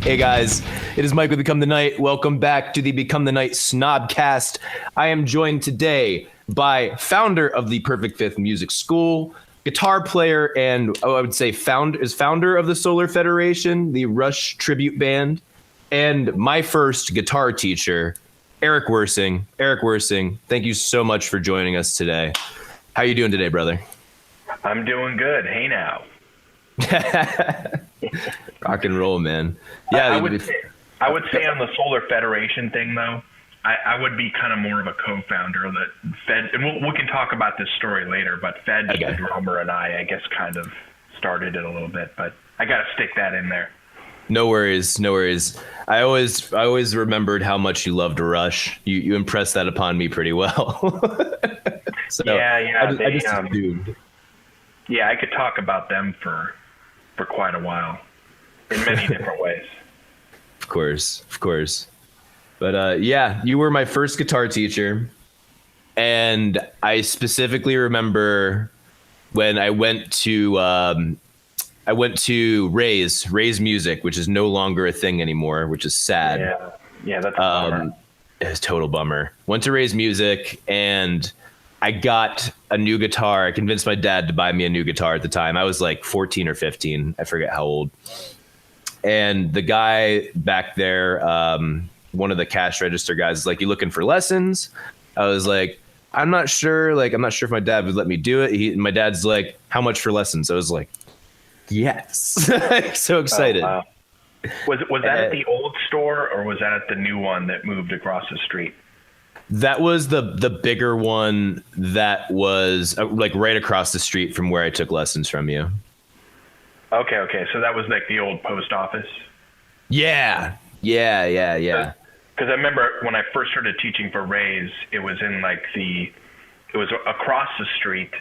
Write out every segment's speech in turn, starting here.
Hey guys, it is Mike with Become the Night. Welcome back to the Become the Night SNOBCAST. I am joined today by founder of the Perfect Fifth Music School, guitar player, and I would say founder of the Solar Federation, the Rush tribute band, and my first guitar teacher, Eric Wirsing. Eric Wirsing, thank you so much for joining us today. How are you doing today, brother? I'm doing good. Hey now. Rock and roll, man. Yeah, I would say on the Solar Federation thing, though, I would be kind of more of a co-founder of the Fed, and we can talk about this story later. But Fed, the drummer, and I guess kind of started it a little bit, but I got to stick that in there. No worries, no worries. I always remembered how much you loved Rush. You impressed that upon me pretty well. So yeah. I just assumed. Yeah, I could talk about them for quite a while in many different ways. Of course. But yeah, you were my first guitar teacher. And I specifically remember when I went to Ray's Music, which is no longer a thing anymore, which is sad. Yeah, that's a bummer. It's a total bummer. Went to Ray's Music and I got a new guitar. I convinced my dad to buy me a new guitar at the time. I was like 14 or 15. I forget how old. And the guy back there, one of the cash register guys, is like, "You looking for lessons?" I was like, I'm not sure if my dad would let me do it. My dad's like, "How much for lessons?" I was like, yes. So excited. Oh, wow. Was that at the old store or was that at the new one that moved across the street? That was the bigger one that was like right across the street from where I took lessons from you. Okay. So that was like the old post office? Yeah. Because I remember when I first started teaching for Ray's, it was across the street,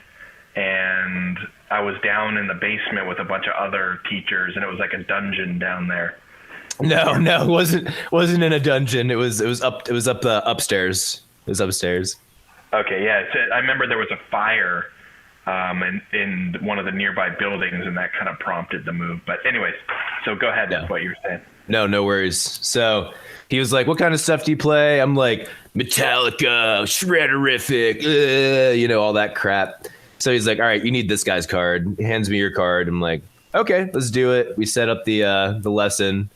and I was down in the basement with a bunch of other teachers, and it was like a dungeon down there. No, it wasn't in a dungeon. It was upstairs. It was upstairs. Okay, yeah. I remember there was a fire in one of the nearby buildings, and that kind of prompted the move. But anyways, so go ahead with what you were saying. No worries. So he was like, "What kind of stuff do you play?" I'm like, "Metallica, Shredderific, all that crap." So he's like, "All right, you need this guy's card." He hands me your card. I'm like, "Okay, let's do it." We set up the lesson.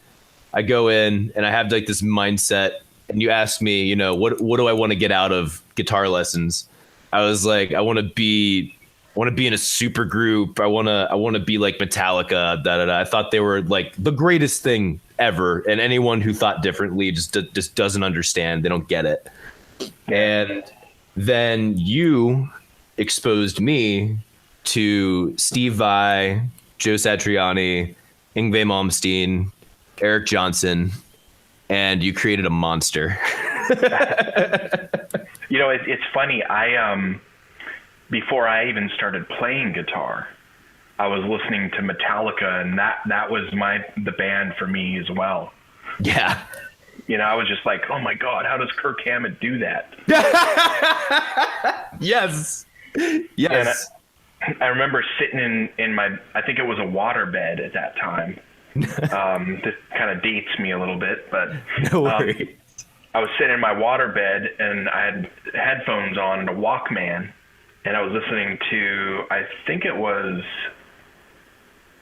I go in and I have like this mindset, and you ask me, what do I want to get out of guitar lessons? I was like, I want to be in a super group. I want to be like Metallica. I thought they were like the greatest thing ever, and anyone who thought differently just doesn't understand. They don't get it. And then you exposed me to Steve Vai, Joe Satriani, Yngwie Malmsteen, Eric Johnson, and you created a monster. It's funny. Before I even started playing guitar, I was listening to Metallica, and that was the band for me as well. Yeah. I was just like, oh my God, how does Kirk Hammett do that? Yes. And I remember sitting in I think it was a waterbed at that time. This kind of dates me a little bit, but no worries. I was sitting in my waterbed and I had headphones on and a Walkman, and I was listening to, I think it was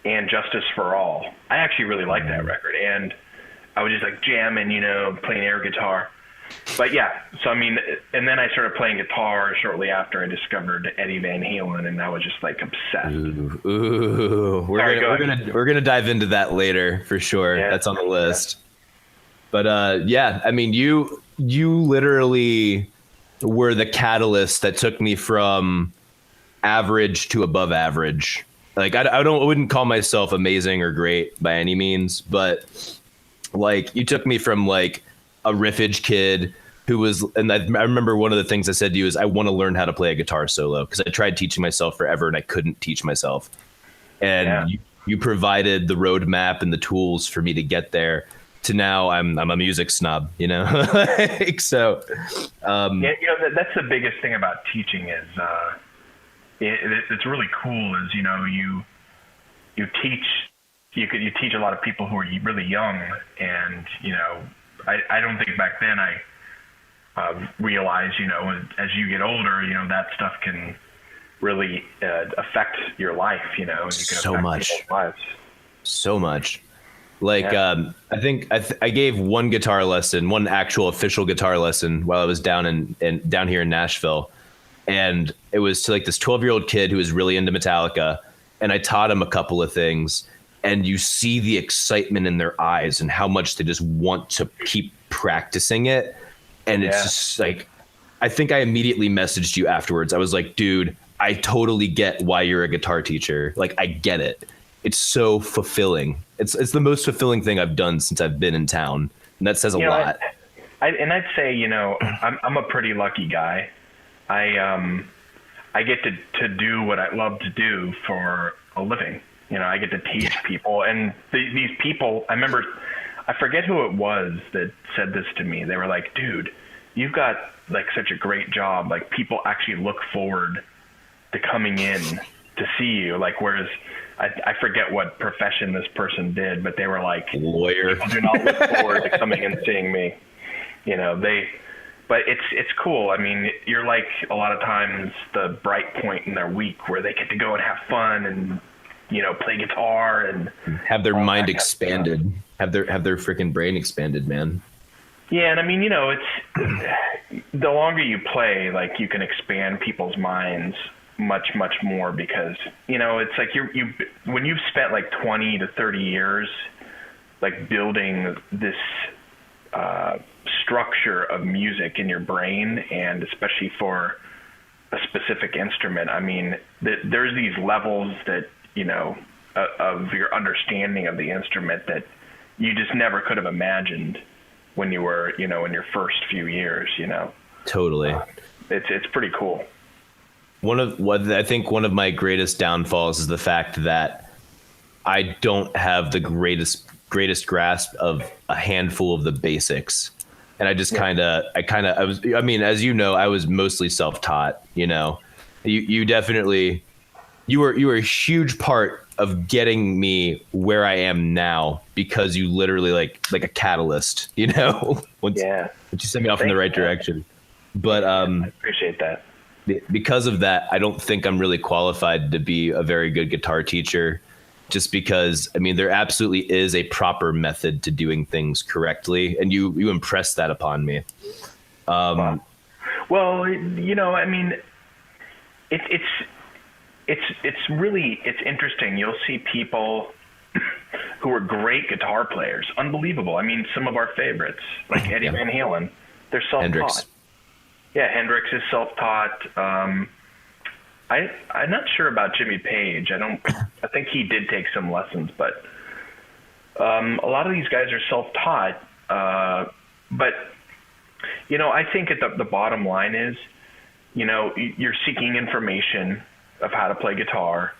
And Justice for All. I actually really liked that record, and I was just like jamming, playing air guitar. But yeah, so and then I started playing guitar shortly after I discovered Eddie Van Halen, and I was just like obsessed. Ooh. We're gonna dive into that later for sure. Yeah, that's on the list. Yeah. But you literally were the catalyst that took me from average to above average. Like I wouldn't call myself amazing or great by any means, but like you took me from like a riffage kid who was, and I remember one of the things I said to you is I want to learn how to play a guitar solo, because I tried teaching myself forever and I couldn't teach myself. And you provided the roadmap and the tools for me to get there. To now I'm a music snob, So that's the biggest thing about teaching is it's really cool is you teach you teach a lot of people who are really young, and I don't think back then I realized as you get older that stuff can really affect your life, and you can So affect much. people's lives. So much. Like, I think I gave one actual official guitar lesson while I was down here in Nashville. And it was to like this 12-year-old kid who was really into Metallica. And I taught him a couple of things, and you see the excitement in their eyes and how much they just want to keep practicing it. And it's just like, I think I immediately messaged you afterwards. I was like, dude, I totally get why you're a guitar teacher. Like, I get it. It's so fulfilling. It's the most fulfilling thing I've done since I've been in town. And that says a lot. I'd say, I'm a pretty lucky guy. I get to do what I love to do for a living. I get to teach people, and these people, I forget who it was that said this to me. They were like, dude, you've got like such a great job. Like, people actually look forward to coming in to see you. Like, whereas I forget what profession this person did, but they were like, lawyer. People do not look forward to coming and seeing me. But it's cool. I mean, you're like a lot of times the bright point in their week where they get to go and have fun and play guitar and have their mind expanded, have their freaking brain expanded, man. Yeah, and I mean, it's the longer you play, like, you can expand people's minds much more, because it's like when you've spent like 20 to 30 years like building this structure of music in your brain, and especially for a specific instrument. I mean, there's these levels that of your understanding of the instrument that you just never could have imagined when you were in your first few years. Totally. It's pretty cool. I think one of my greatest downfalls is the fact that I don't have the greatest grasp of a handful of the basics. And I just I was mostly self-taught, you definitely, you were a huge part of getting me where I am now, because you literally like a catalyst, once you sent me off in the right direction. But, I appreciate that. Because of that, I don't think I'm really qualified to be a very good guitar teacher, just because, I mean, there absolutely is a proper method to doing things correctly. And you impress that upon me. Well, I mean, it's interesting. You'll see people who are great guitar players, unbelievable. I mean, some of our favorites, like Eddie Van Halen, they're self-taught. Hendrix. Yeah, Hendrix is self-taught. I'm not sure about Jimmy Page. I think he did take some lessons, but a lot of these guys are self-taught. But I think at the bottom line is, you're seeking information of how to play guitar,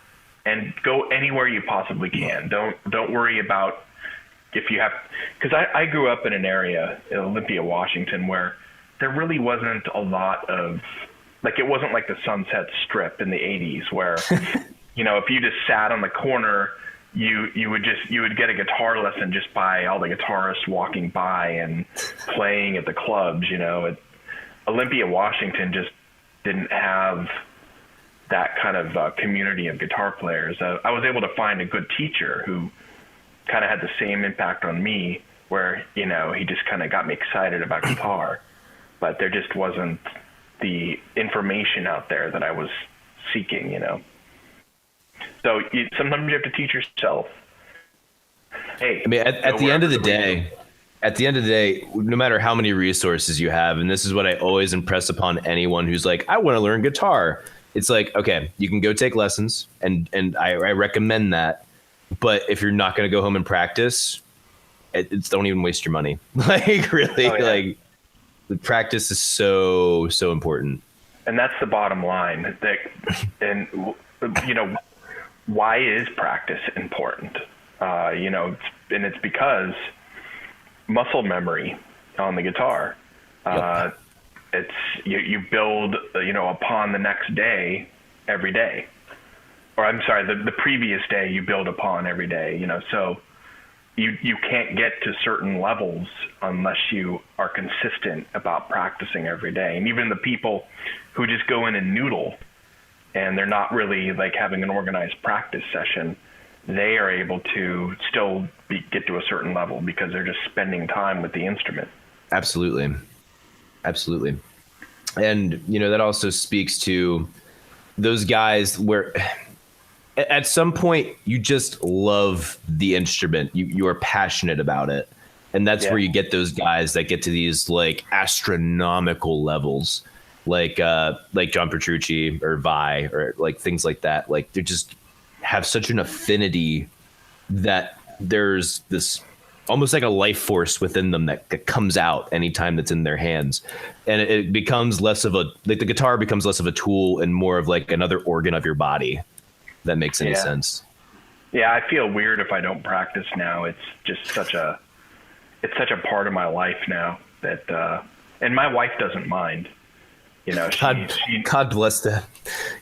and go anywhere you possibly can. Don't worry about if you have, because I grew up in an area in Olympia, Washington, where there really wasn't a lot of, like, it wasn't like the Sunset Strip in the 80s where, if you just sat on the corner, you would get a guitar lesson just by all the guitarists walking by and playing at the clubs. Olympia, Washington just didn't have that kind of community of guitar players. I was able to find a good teacher who kind of had the same impact on me, where, he just kind of got me excited about guitar. But there just wasn't the information out there that I was seeking, So sometimes you have to teach yourself. Hey, I mean, at the end of the day, no matter how many resources you have, and this is what I always impress upon anyone who's like, I want to learn guitar. It's like, okay, you can go take lessons, and I recommend that. But if you're not going to go home and practice, don't even waste your money. Like, really, like, the practice is so important. And that's the bottom line. And why is practice important? And it's because muscle memory on the guitar. It's you build upon the next day every day. or I'm sorry, the previous day you build upon every day, so you can't get to certain levels unless you are consistent about practicing every day. And even the people who just go in and noodle and they're not really like having an organized practice session, they are able to still get to a certain level because they're just spending time with the instrument. Absolutely. Absolutely. And, that also speaks to those guys where at some point you just love the instrument. You are passionate about it. And that's where you get those guys that get to these like astronomical levels, like John Petrucci or VAI or like things like that. Like they just have such an affinity that there's this almost like a life force within them that comes out anytime that's in their hands. And it becomes less of the guitar becomes less of a tool and more of like another organ of your body. That makes any sense. Yeah, I feel weird if I don't practice now. It's just such a part of my life now that, and my wife doesn't mind. God bless them.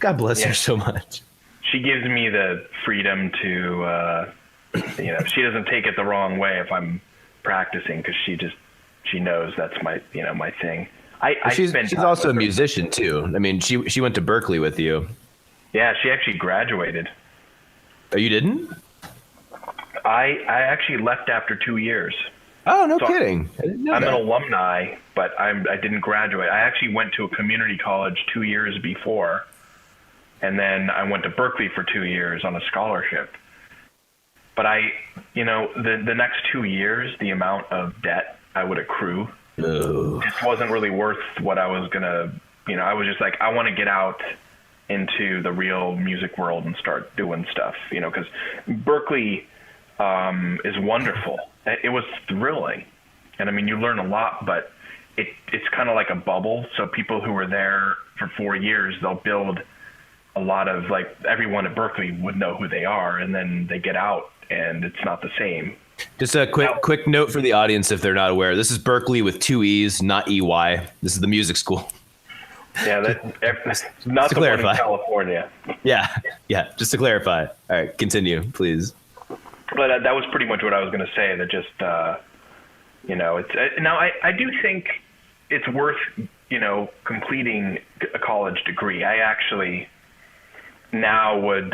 God bless her so much. She gives me the freedom to, she doesn't take it the wrong way if I'm practicing because she knows that's my my thing. She's also a musician too. I mean, she went to Berklee with you. Yeah, she actually graduated. Oh, you didn't? I actually left after 2 years. Oh, no kidding. I didn't know I'm that. an alumni, but I didn't graduate. I actually went to a community college 2 years before, and then I went to Berklee for 2 years on a scholarship. But the next 2 years, the amount of debt I would accrue just wasn't really worth what I was gonna. I was just like, I want to get out into the real music world and start doing stuff, because Berklee is wonderful. It was thrilling. And I mean, you learn a lot, but it's kind of like a bubble. So people who were there for 4 years, they'll build a lot of like everyone at Berklee would know who they are. And then they get out and it's not the same. Just a quick note for the audience. If they're not aware, this is Berklee with 2 E's, not EY. This is the music school. Yeah, that's not the one in California. Yeah. Just to clarify. All right, continue, please. But that was pretty much what I was going to say. That just, it's now I do think it's worth completing a college degree. I actually now would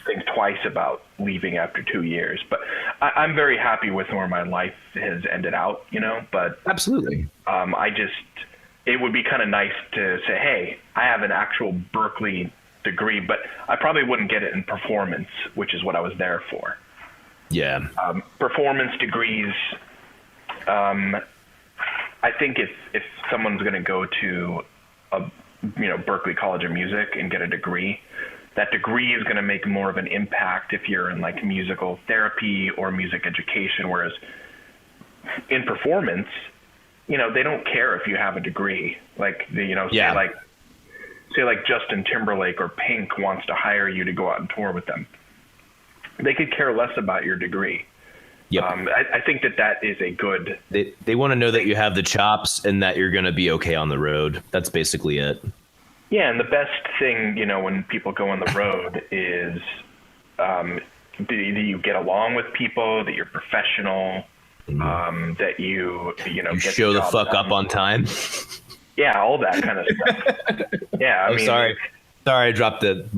think twice about leaving after 2 years. But I'm very happy with where my life has ended out. But absolutely, it would be kind of nice to say, hey, I have an actual Berklee degree, but I probably wouldn't get it in performance, which is what I was there for. Yeah. Performance degrees, I think if someone's going to go to a Berklee College of Music and get a degree, that degree is going to make more of an impact if you're in like musical therapy or music education, whereas in performance, they don't care if you have a degree. Like, say like Justin Timberlake or Pink wants to hire you to go out and tour with them. They could care less about your degree. Yep. I think that is a good... They want to know that you have the chops and that you're going to be okay on the road. That's basically it. Yeah, and the best thing, when people go on the road is do you get along with people, that you're professional, that you get show the fuck up on time. Yeah, all that kind of stuff. Yeah, I mean, sorry, I dropped the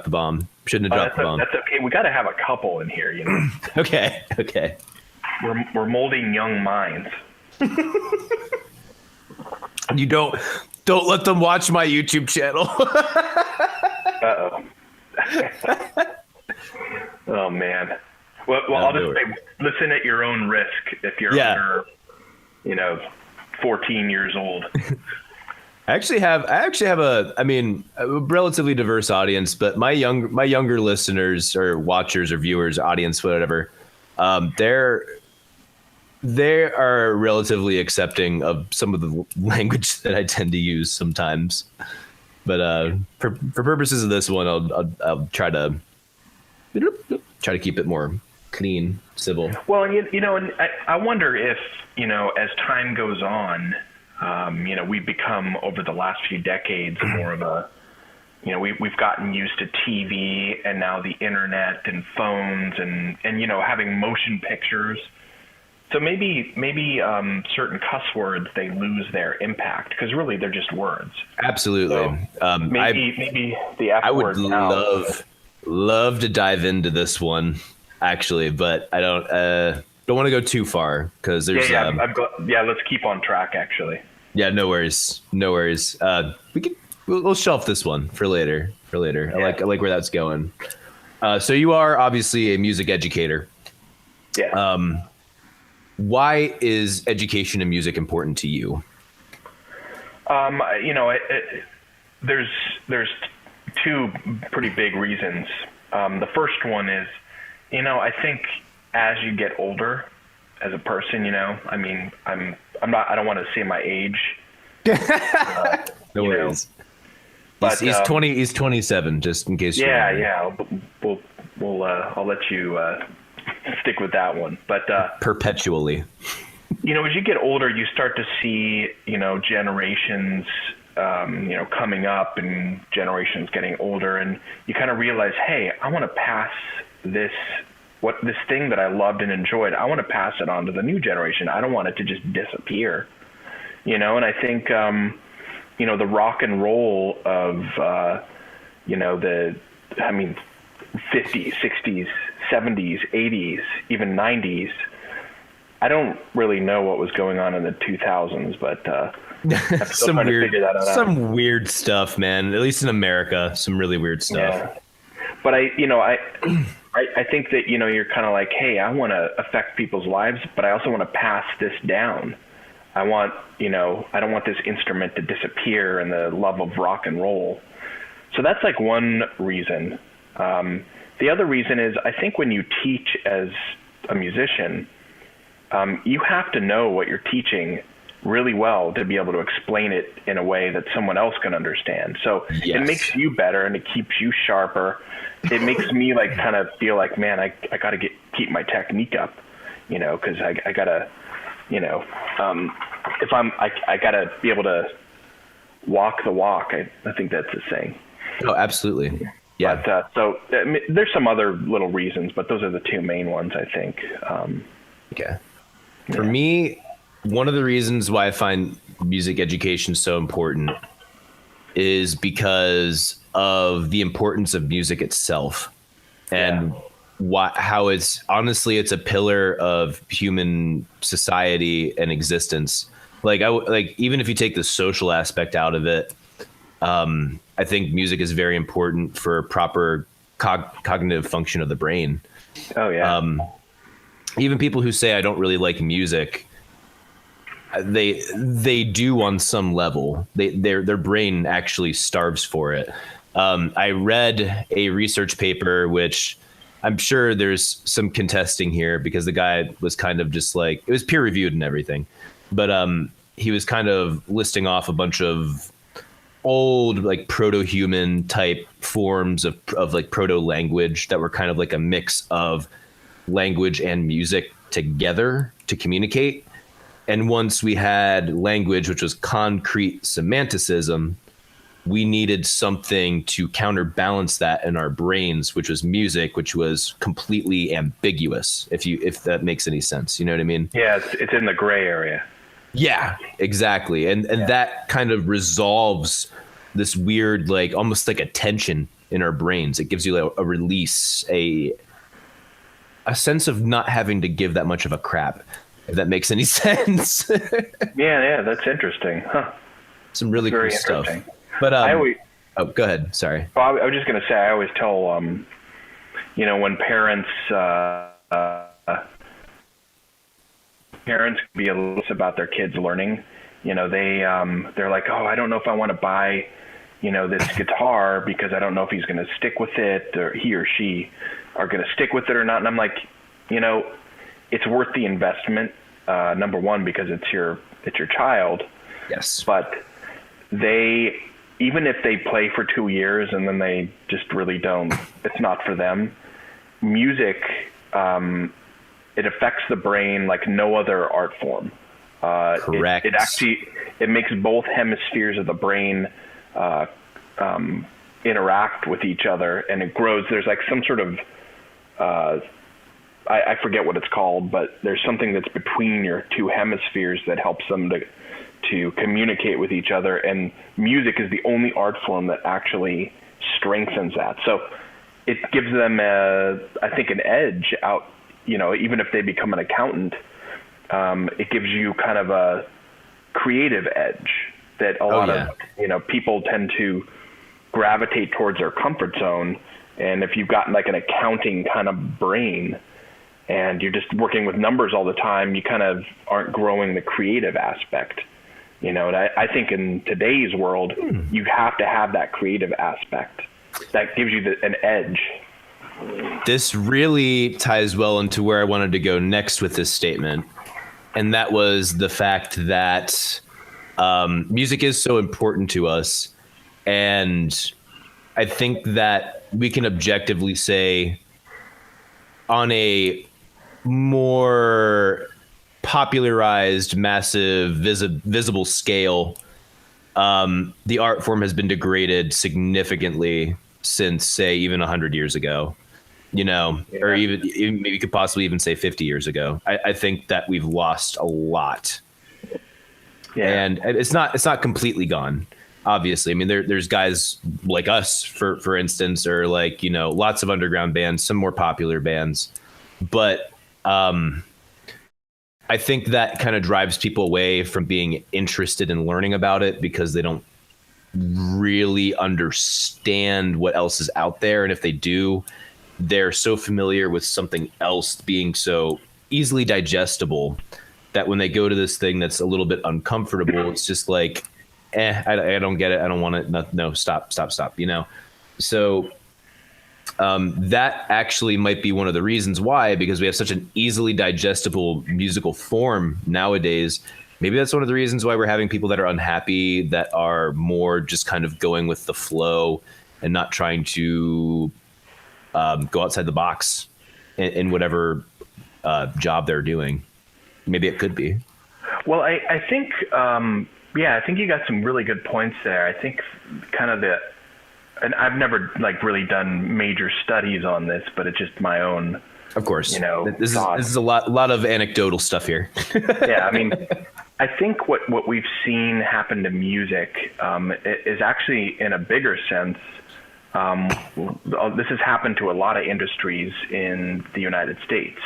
bomb. Shouldn't have dropped the bomb. That's okay. We got to have a couple in here, Okay. We're molding young minds. You don't let them watch my YouTube channel. Uh-oh. Oh man. Well, I'll just say, listen at your own risk if you're under, 14 years old. I actually have a relatively diverse audience, but my younger listeners or watchers or viewers, audience, whatever, they are relatively accepting of some of the language that I tend to use sometimes. But for purposes of this one, I'll try to keep it more clean, civil. Well, and I wonder if, as time goes on, we've become over the last few decades more of a we've gotten used to TV and now the internet and phones and having motion pictures. So maybe certain cuss words, they lose their impact because really they're just words. Absolutely. So maybe the F I would word now. love to dive into this one actually, but I don't want to go too far because there's let's keep on track actually. Yeah, no worries. We'll shelf this one for later. Yeah. I like where that's going. So you are obviously a music educator. Yeah. Why is education in music important to you? There's two pretty big reasons. The first one is, I think as you get older as a person, I don't want to say my age. No worries. But he's 20. He's 27. Just in case. Yeah. I'll let you stick with that one. But perpetually. As you get older, you start to see generations coming up and generations getting older, and you kind of realize, hey, I want to pass this thing that I loved and enjoyed. I want to pass it on to the new generation. I don't want it to just disappear. And I think the rock and roll of the 50s, 60s, 70s, 80s, even 90s. I don't really know what was going on in the 2000s, but I'm still trying to figure that out. Some weird stuff, man. At least in America, some really weird stuff. Yeah. But I think that you're kind of like, hey, I want to affect people's lives, but I also want to pass this down. I don't want this instrument to disappear and the love of rock and roll. So that's like one reason. The other reason is I think when you teach as a musician, you have to know what you're teaching really well to be able to explain it in a way that someone else can understand. So It makes you better and it keeps you sharper. It makes me like kind of feel like, man, I got to keep my technique up, because I got to, if I got to be able to walk the walk. I think that's the saying. Oh, absolutely. Yeah. But, there's some other little reasons, but those are the two main ones, I think. Okay. For me, one of the reasons why I find music education so important is because of the importance of music itself and how it's a pillar of human society and existence. Even if you take the social aspect out of it, I think music is very important for proper cognitive function of the brain. Oh yeah. Even people who say I don't really like music, they do on some level. Their brain actually starves for it. I read a research paper, which I'm sure there's some contesting here because the guy was kind of just like, it was peer reviewed and everything, but he was kind of listing off a bunch of old like proto-human type forms of like proto language that were kind of like a mix of language and music together to communicate. And once we had language, which was concrete semanticism, we needed something to counterbalance that in our brains, which was music, which was completely ambiguous. If that makes any sense, you know what I mean? Yeah, it's in the gray area. Yeah, exactly. And that kind of resolves this weird, like almost like a tension in our brains. It gives you a release, a sense of not having to give that much of a crap, if that makes any sense. Yeah, that's interesting. Huh. Some really cool stuff. But go ahead. Sorry. Well, I was just going to say, I always tell, when parents be a little about their kids learning, they're like, oh, I don't know if I want to buy, this guitar because I don't know if he's going to stick with it, or he or she are going to stick with it or not. And I'm like, it's worth the investment. Number one, because it's your child. Yes. But even if they play for 2 years and then they just really don't, it's not for them. Music, it affects the brain like no other art form. Correct. It makes both hemispheres of the brain interact with each other, and it grows. There's like some sort of I forget what it's called, but there's something that's between your two hemispheres that helps them to communicate with each other, and music is the only art form that actually strengthens that. So it gives them I think an edge out, even if they become an accountant. It gives you kind of a creative edge that a lot of people tend to gravitate towards their comfort zone. And if you've got like an accounting kind of brain and you're just working with numbers all the time, you kind of aren't growing the creative aspect. And I think in today's world, you have to have that creative aspect. That gives you an edge. This really ties well into where I wanted to go next with this statement. And that was the fact that music is so important to us. And I think that we can objectively say, on a more popularized, massive, visible scale, the art form has been degraded significantly since, say, even 100 years ago, or even maybe you could possibly even say 50 years ago. I think that we've lost a lot. Yeah. And it's not completely gone. Obviously, I mean, there's guys like us, for instance, or like, lots of underground bands, some more popular bands. But I think that kind of drives people away from being interested in learning about it because they don't really understand what else is out there. And if they do, they're so familiar with something else being so easily digestible that when they go to this thing that's a little bit uncomfortable, it's just like, I don't get it. I don't want it. No, stop. So that actually might be one of the reasons why, because we have such an easily digestible musical form nowadays. Maybe that's one of the reasons why we're having people that are unhappy, that are more just kind of going with the flow and not trying to go outside the box in whatever job they're doing. Maybe it could be. Well, I think, I think you got some really good points there. I think kind of and I've never really done major studies on this, but it's just my own. Of course, this is a lot of anecdotal stuff here. Yeah, I mean, I think what we've seen happen to music is actually, in a bigger sense, this has happened to a lot of industries in the United States.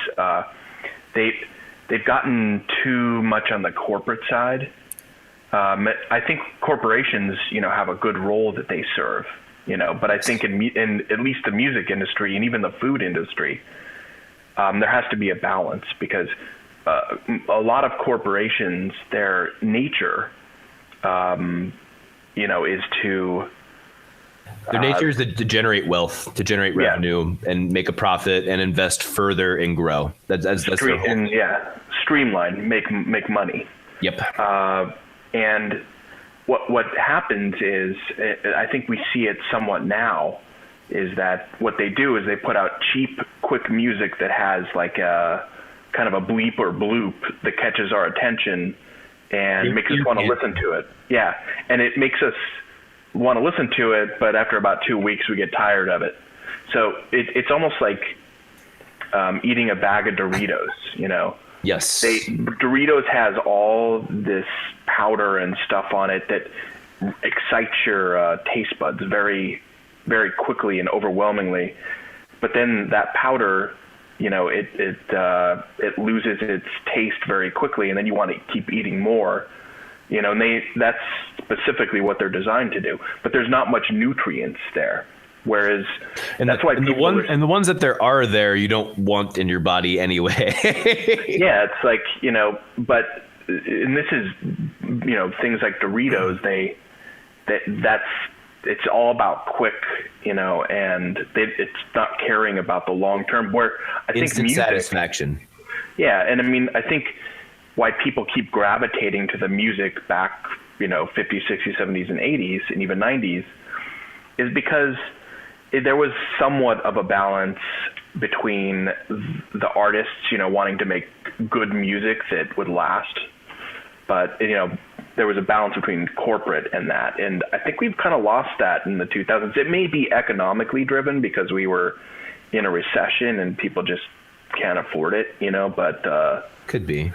They've gotten too much on the corporate side. I think corporations, have a good role that they serve, but I think in at least the music industry and even the food industry, there has to be a balance, because a lot of corporations, their nature, is to... Their nature is to generate wealth, to generate revenue, and make a profit, and invest further and grow. That's their whole... streamline, make money. Yep. And what happens is, I think we see it somewhat now, is that what they do is they put out cheap, quick music that has like a kind of a bleep or bloop that catches our attention and makes us want to listen to it. Yeah, and it makes us want to listen to it, but after about 2 weeks we get tired of it. So it's almost like eating a bag of Doritos, Yes. Doritos has all this powder and stuff on it that excites your taste buds very, very quickly and overwhelmingly. But then that powder, it loses its taste very quickly, and then you want to keep eating more. And that's specifically what they're designed to do. But there's not much nutrients there. Whereas that's why the ones that there are there, you don't want in your body anyway. Yeah, it's like, but and this is, things like Doritos, it's all about quick, and it's not caring about the long term. Where I think instant music, satisfaction. Yeah, and I mean, I think why people keep gravitating to the music back, 50s, 60s, 70s, and 80s, and even 90s, is because there was somewhat of a balance between the artists, wanting to make good music that would last, but there was a balance between corporate and that. And I think we've kind of lost that in the 2000s. It may be economically driven because we were in a recession and people just can't afford it, but could be.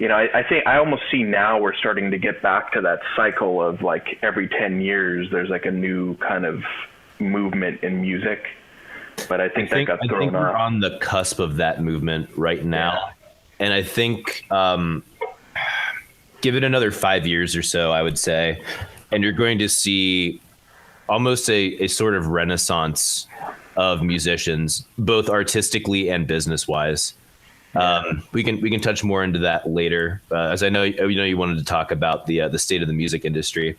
I think I almost see now we're starting to get back to that cycle of like every 10 years there's like a new kind of movement in music. But I think that got thrown off. We're on the cusp of that movement right now. Yeah. And I think give it another 5 years or so, I would say, and you're going to see almost a sort of renaissance of musicians, both artistically and business wise. We can touch more into that later, as I know you wanted to talk about the state of the music industry.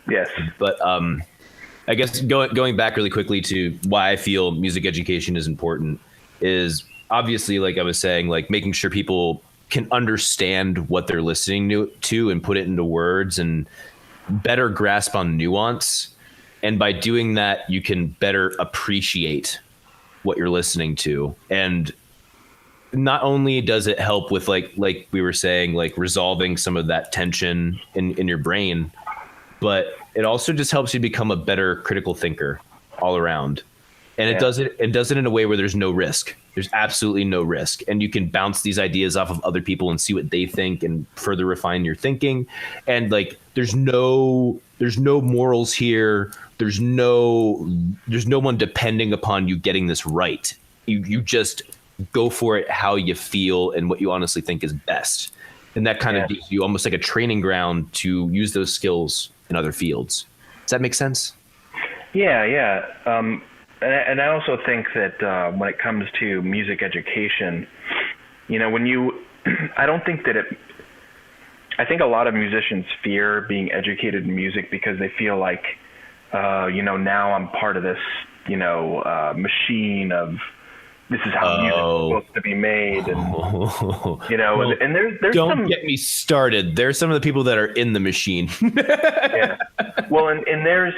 Yes, but I guess going back really quickly to why I feel music education is important is obviously, like I was saying, like making sure people can understand what they're listening to and put it into words and better grasp on nuance. And by doing that, you can better appreciate what you're listening to. And not only does it help with like we were saying, like resolving some of that tension in your brain, but it also just helps you become a better critical thinker all around. And it does it in a way where there's no risk. There's absolutely no risk. And you can bounce these ideas off of other people and see what they think and further refine your thinking. And like, there's no morals here. There's no one depending upon you getting this right. You just go for it how you feel and what you honestly think is best. And that kind of gives you almost like a training ground to use those skills in other fields. Does that make sense? Yeah. And I also think that when it comes to music education, I don't think that I think a lot of musicians fear being educated in music because they feel like, now I'm part of this, machine of this is how music is supposed to be made. And, and there's don't get me started. There's some of the people that are in the machine. Yeah. Well, and there's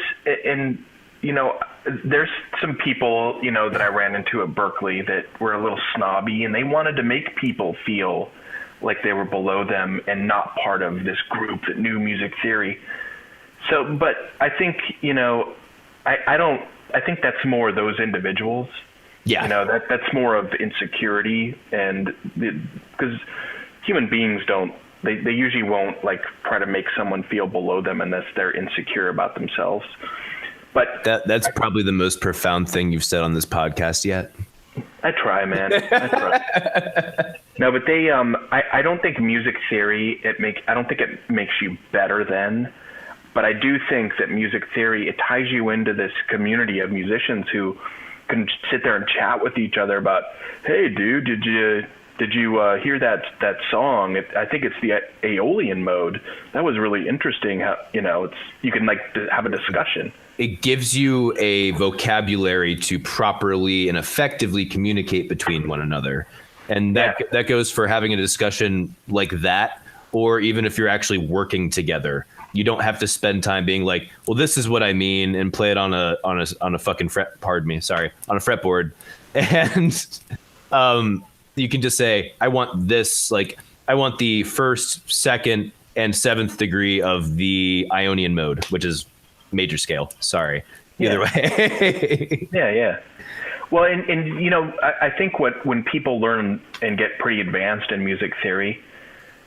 some people, that I ran into at Berklee that were a little snobby and they wanted to make people feel like they were below them and not part of this group that knew music theory. So, but I think, I think that's more those individuals. Yeah. That's more of insecurity, and because human beings they usually won't like try to make someone feel below them unless they're insecure about themselves. But that's probably the most profound thing you've said on this podcast yet. I try, man. I try. No, but they I don't think music theory I don't think it makes you better than, but I do think that music theory, it ties you into this community of musicians who can sit there and chat with each other about, hey dude, did you hear that song? I think it's the Aeolian mode. That was really interesting. How you can like have a discussion. It gives you a vocabulary to properly and effectively communicate between one another, and that goes for having a discussion like that, or even if you're actually working together. You don't have to spend time being like, well, this is what I mean, and play it on a fucking fret. Pardon me, sorry, on a fretboard, and you can just say, I want this. Like, I want the first, second, and seventh degree of the Ionian mode, which is major scale. Sorry, either way. Yeah. Well, and I think when people learn and get pretty advanced in music theory.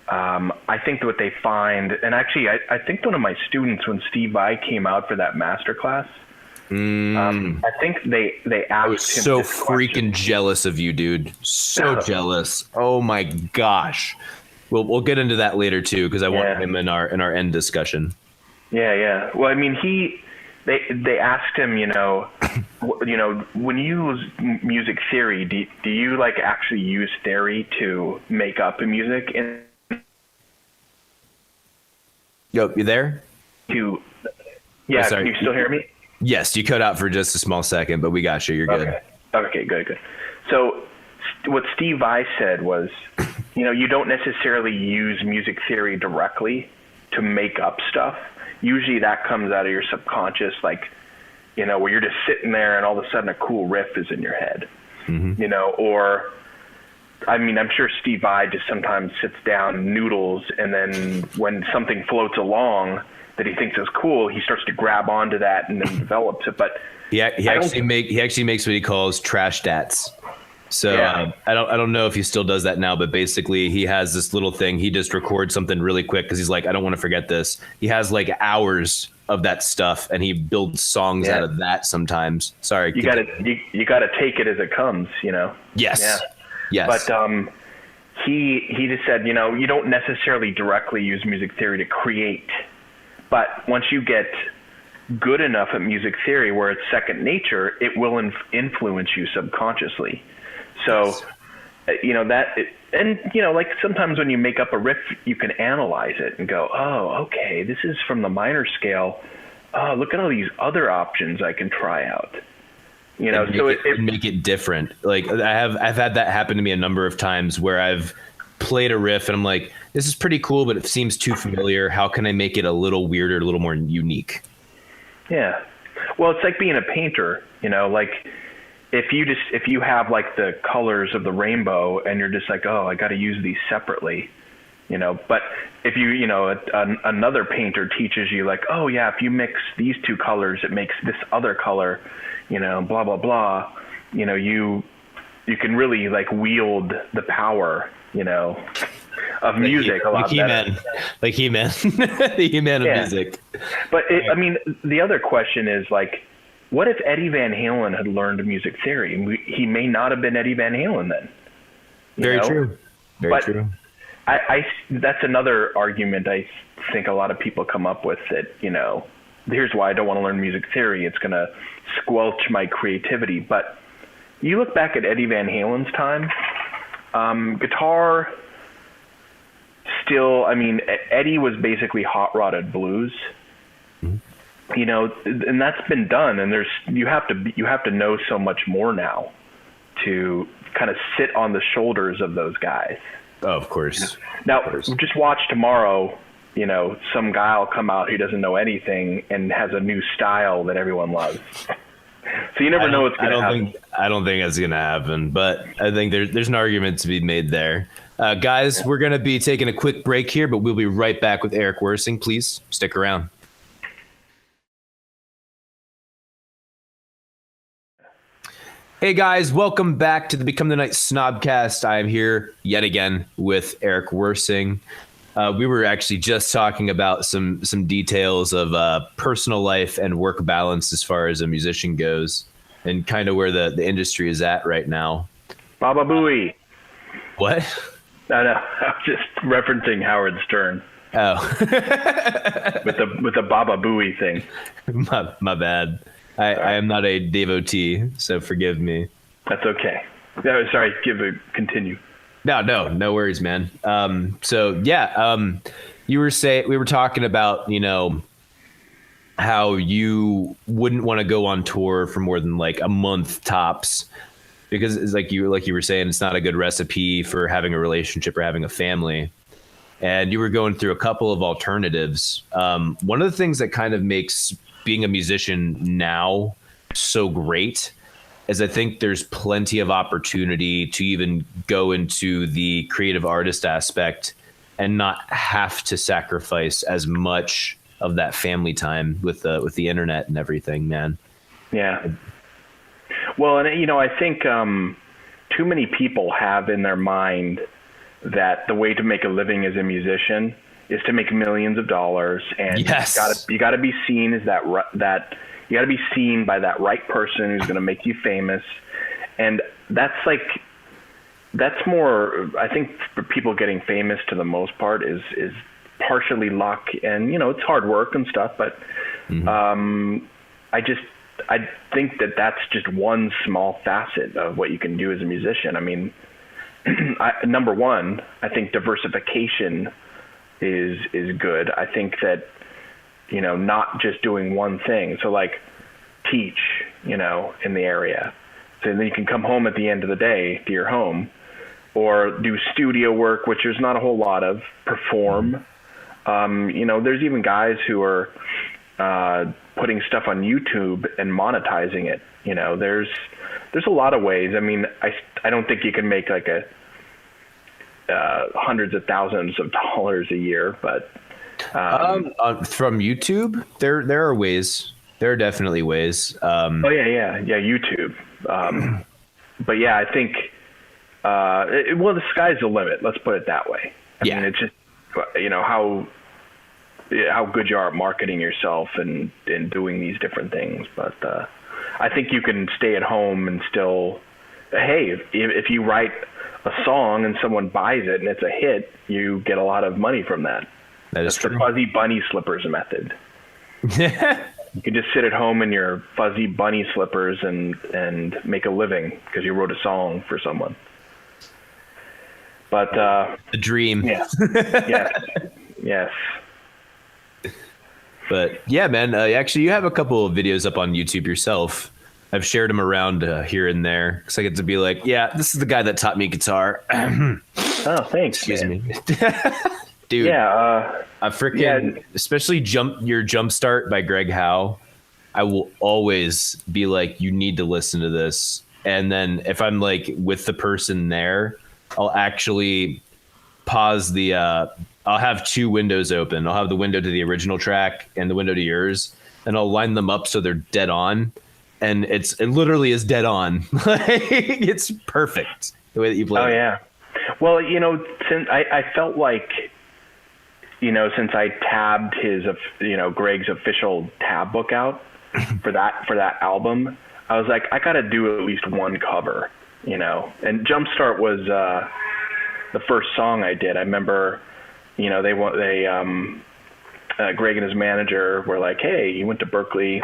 I think what they find, and actually, I think one of my students, when Steve Vai came out for that masterclass, I think they asked him. I was so freaking jealous of you, dude. So jealous. Oh my gosh. We'll get into that later too, because I want him in our end discussion. Yeah. Well, I mean, they asked him, when you use music theory, do you like actually use theory to make up music? And yo, you there? Can you still hear me? Yes, you cut out for just a small second, but we got you. You're good. Okay, good. So what Steve Vai said was, you don't necessarily use music theory directly to make up stuff. Usually that comes out of your subconscious, like, where you're just sitting there and all of a sudden a cool riff is in your head, or I mean, I'm sure Steve Vai just sometimes sits down, noodles, and then when something floats along that he thinks is cool, he starts to grab onto that and then develops it. But he actually makes what he calls trash stats. So Yeah. I don't know if he still does that now, but basically he has this little thing. He just records something really quick because he's like, I don't want to forget this. He has like hours of that stuff, and he builds songs out of that sometimes. Sorry, you gotta take it as it comes, you know. Yes. Yeah. Yes. But he just said, you know, you don't necessarily directly use music theory to create, but once you get good enough at music theory where it's second nature, it will influence you subconsciously. So, you know, and, you know, like sometimes when you make up a riff, you can analyze it and go, oh, okay, this is from the minor scale. Oh, look at all these other options I can try out. You know, so it make it different. Like I've had that happen to me a number of times where I've played a riff and I'm like, this is pretty cool, but it seems too familiar. How can I make it a little weirder, a little more unique? Yeah. Well, it's like being a painter, you know, like if you have like the colors of the rainbow and you're just like, oh, I got to use these separately, you know, but if you know, another painter teaches you like, oh yeah, if you mix these two colors, it makes this other color, you know, blah, blah, blah, you know, you can really like wield the power, you know, of music a lot better. Like He-Man, the He-Man of music. But I mean, the other question is like, what if Eddie Van Halen had learned music theory? He may not have been Eddie Van Halen then. Very true. Very true. That's another argument I think a lot of people come up with that, you know, here's why I don't want to learn music theory. It's going to squelch my creativity. But you look back at Eddie Van Halen's time, guitar still, I mean, Eddie was basically hot rodded blues. Mm-hmm. You know, and that's been done, and you have to know so much more now to kind of sit on the shoulders of those guys. Oh, of course. Now, just watch tomorrow, you know, some guy will come out who doesn't know anything and has a new style that everyone loves. So you never know what's going to happen. I don't think that's going to happen, but I think there's an argument to be made there. Guys, we're going to be taking a quick break here, but we'll be right back with Eric Wirsing. Please stick around. Hey guys, welcome back to the Become the Night Snobcast. I am here yet again with Eric Wirsing. We were actually just talking about some details of personal life and work balance as far as a musician goes, and kind of where the industry is at right now. Baba Booey. What? No, I was just referencing Howard Stern. Oh. with the Baba Booey thing. My bad. I am not a devotee, so forgive me. That's okay. Sorry, continue. No worries, man. We were talking about, you know, how you wouldn't want to go on tour for more than like a month tops, because it's like you were saying, it's not a good recipe for having a relationship or having a family. And you were going through a couple of alternatives. One of the things that kind of makes being a musician now so great is I think there's plenty of opportunity to even go into the creative artist aspect and not have to sacrifice as much of that family time with the internet and everything, man. Yeah. Well, and you know, I think too many people have in their mind that the way to make a living as a musician is to make millions of dollars, and yes. you got to be seen as that you got to be seen by that right person who's going to make you famous, and that's more. I think for people getting famous, to the most part, is partially luck, and you know, it's hard work and stuff. But I think that's just one small facet of what you can do as a musician. I mean, number one, I think diversification is good. I think that, you know, not just doing one thing. So like teach, you know, in the area. So then you can come home at the end of the day to your home, or do studio work, which there's not a whole lot of, perform. You know, there's even guys who are putting stuff on YouTube and monetizing it. You know, there's a lot of ways. I mean, I don't think you can make like a hundreds of thousands of dollars a year, but from YouTube, there are ways. There are definitely ways. YouTube. But yeah, I think the sky's the limit. Let's put it that way. I mean, it's just how good you are at marketing yourself and doing these different things. But I think you can stay at home and still, hey, if you write a song and someone buys it and it's a hit, you get a lot of money from that. That's true. The fuzzy bunny slippers method. You can just sit at home in your fuzzy bunny slippers and make a living because you wrote a song for someone. But the dream. Yeah. Yes. But yeah, man. Actually, you have a couple of videos up on YouTube yourself. I've shared them around here and there because I get to be like, yeah, this is the guy that taught me guitar. Oh, thanks. Excuse me. Dude, especially your Jump Start by Greg Howe. I will always be like, you need to listen to this. And then if I'm like with the person there, I'll actually pause I'll have two windows open. I'll have the window to the original track and the window to yours, and I'll line them up so they're dead on. And it literally is dead on. It's perfect the way that you play. Oh, yeah. Well, since I felt like, since I tabbed his, Greg's official tab book out for that album, I was like, I got to do at least one cover, and Jumpstart was the first song I did. I remember, Greg and his manager were like, hey, you went to Berklee,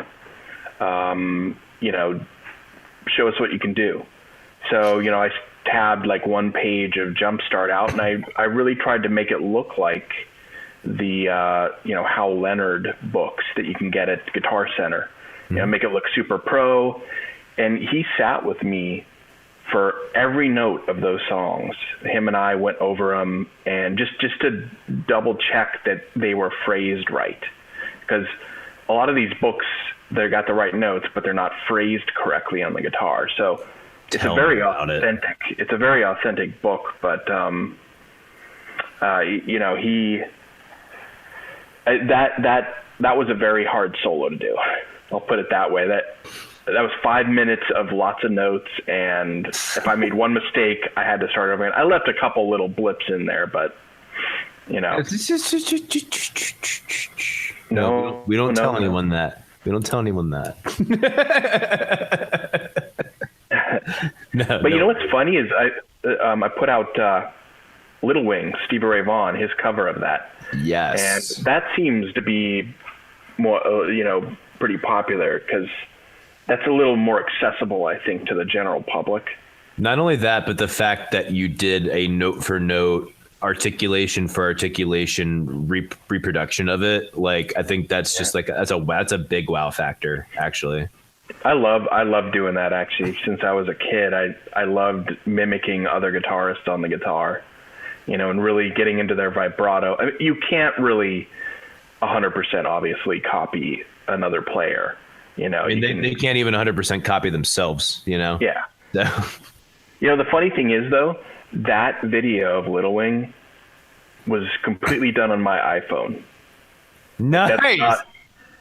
show us what you can do. So, I tabbed like one page of Jumpstart out, and I really tried to make it look like the Hal Leonard books that you can get at Guitar Center. Make it look super pro. And he sat with me for every note of those songs. Him and I went over them, and just to double check that they were phrased right, because a lot of these books, they got the right notes, but they're not phrased correctly on the guitar. So it's a very authentic. It's a very authentic book, but that was a very hard solo to do. I'll put it that way. That was 5 minutes of lots of notes, and if I made one mistake, I had to start over again. I left a couple little blips in there, but No, we don't tell anyone that. We don't tell anyone that. But you know what's funny is I put out Little Wing, Stevie Ray Vaughan, his cover of that. Yes. And that seems to be more, pretty popular because that's a little more accessible, I think, to the general public. Not only that, but the fact that you did a note for note, articulation for articulation reproduction of it. Like, I think that's just like, that's a big wow factor, actually. I love doing that, actually. Since I was a kid, I loved mimicking other guitarists on the guitar, and really getting into their vibrato. I mean, you can't really 100% obviously copy another player, I mean, they can't even 100% copy themselves, Yeah. So. The funny thing is, though, that video of Little Wing was completely done on my iPhone. Nice.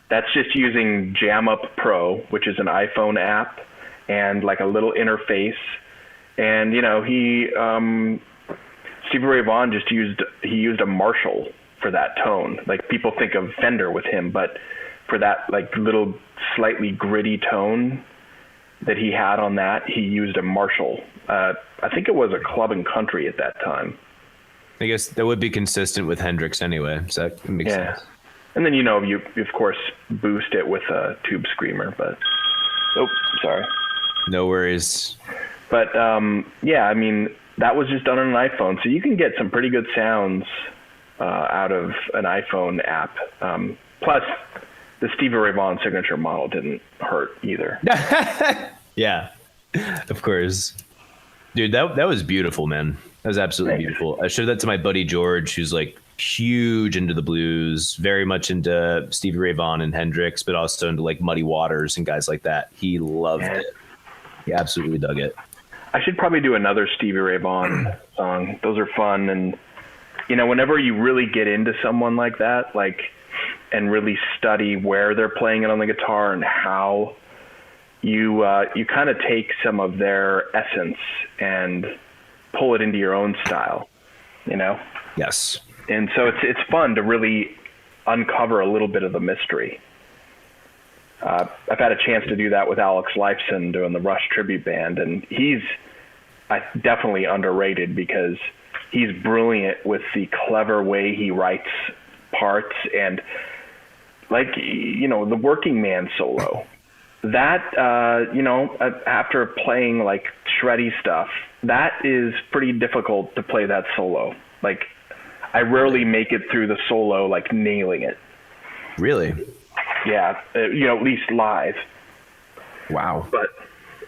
That's just using Jam Up Pro, which is an iPhone app, and like a little interface. And Stevie Ray Vaughan used a Marshall for that tone. Like, people think of Fender with him, but for that like little slightly gritty tone that he had on that, he used a Marshall. I think it was a Club and Country at that time. I guess that would be consistent with Hendrix anyway, so that makes sense. And then, you of course boost it with a Tube Screamer, but sorry. No worries. But I mean, that was just done on an iPhone, so you can get some pretty good sounds out of an iPhone app. Plus, the Stevie Ray Vaughan signature model didn't hurt either. Yeah, of course. Dude, that was beautiful, man. That was absolutely beautiful. I showed that to my buddy George, who's like huge into the blues, very much into Stevie Ray Vaughan and Hendrix, but also into like Muddy Waters and guys like that. He loved it. He absolutely dug it. I should probably do another Stevie Ray Vaughan song. Those are fun. And, you know, whenever you really get into someone like that, like, and really study where they're playing it on the guitar and how, you kind of take some of their essence and pull it into your own style, you know? Yes. And so it's fun to really uncover a little bit of the mystery. I've had a chance to do that with Alex Lifeson doing the Rush tribute band, and he's definitely underrated because he's brilliant with the clever way he writes parts, and like, you know, the Working Man solo. That, you know, after playing like shreddy stuff, that is pretty difficult to play that solo. Like, I rarely make it through the solo, like nailing it. Really? Yeah, you know, at least live. Wow. But,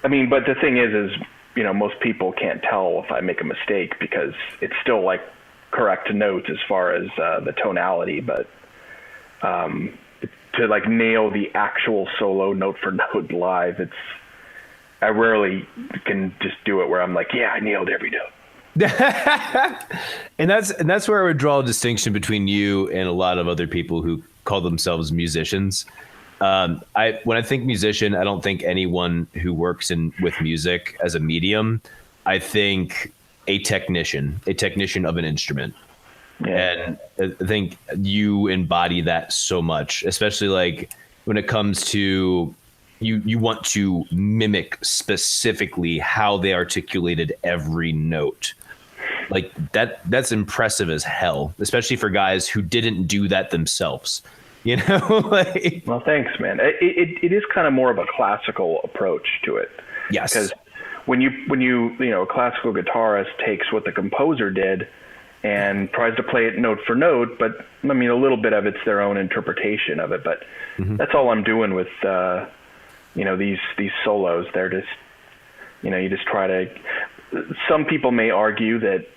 I mean, but the thing is, you know, most people can't tell if I make a mistake because it's still like correct notes as far as the tonality, but to like nail the actual solo note for note live, I rarely can just do it where I'm like, yeah, I nailed every note. and that's where I would draw a distinction between you and a lot of other people who call themselves musicians. When I think musician, I don't think anyone who works with music as a medium. I think a technician of an instrument. Yeah. And I think you embody that so much, especially like when it comes to you want to mimic specifically how they articulated every note. Like that's impressive as hell, especially for guys who didn't do that themselves. You know, like, well, thanks, man. It is kind of more of a classical approach to it. Yes. Because when you know, a classical guitarist takes what the composer did and tries to play it note for note, but I mean, a little bit of it's their own interpretation of it. But that's all I'm doing with, you know, these solos. They're just, you know, you just try to. Some people may argue that,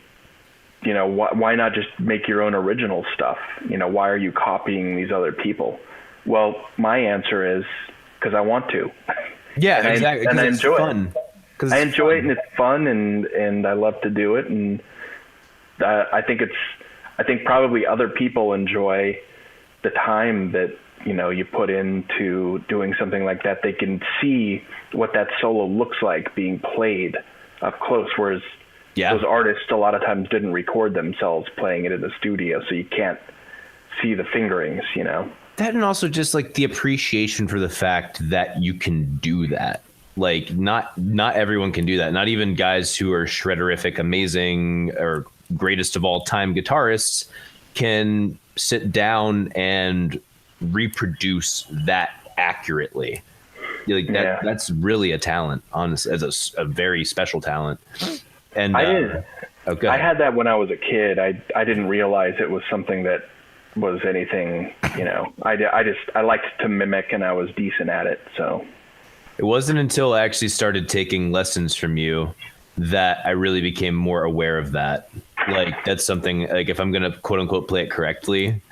you know, why not just make your own original stuff? You know, why are you copying these other people? Well, my answer is because I want to. Yeah, exactly. And I enjoy fun. it. I enjoy it, and it's fun, and I love to do it. And I think probably other people enjoy the time that, you know, you put into doing something like that. They can see what that solo looks like being played up close, whereas those artists a lot of times didn't record themselves playing it in the studio, so you can't see the fingerings, you know. That, and also just like the appreciation for the fact that you can do that. Like not everyone can do that. Not even guys who are shredderific, amazing, or greatest of all time guitarists can sit down and reproduce that accurately. Like that's really a talent, honestly, as a very special talent. And I had that when I was a kid. I didn't realize it was something that was anything, you know. I liked to mimic, and I was decent at it. So it wasn't until I actually started taking lessons from you that I really became more aware of that. Like, that's something, like, if I'm going to quote unquote play it correctly,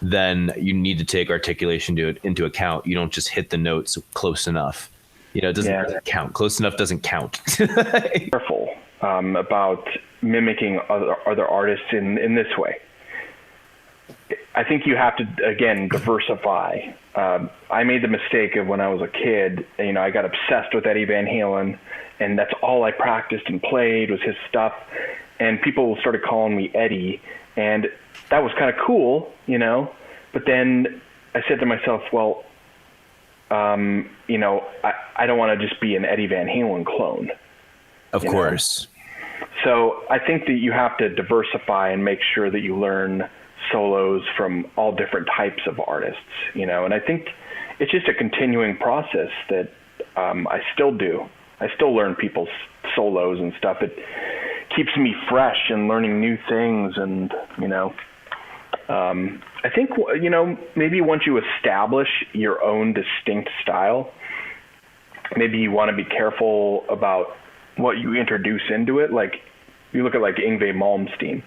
then you need to take articulation into account. You don't just hit the notes close enough. You know, it doesn't count. Close enough doesn't count. Careful about mimicking other artists in this way. I think you have to, again, diversify. I made the mistake of when I was a kid, you know, I got obsessed with Eddie Van Halen, and that's all I practiced and played was his stuff. And people started calling me Eddie, and that was kind of cool, you know. But then I said to myself, well, you know, I don't want to just be an Eddie Van Halen clone. Of course. So I think that you have to diversify and make sure that you learn solos from all different types of artists, you know. And I think it's just a continuing process that I still do. I still learn people's solos and stuff. It keeps me fresh and learning new things. And, you know, I think, you know, maybe once you establish your own distinct style, maybe you want to be careful about what you introduce into it. Like, you look at like Yngwie Malmsteen.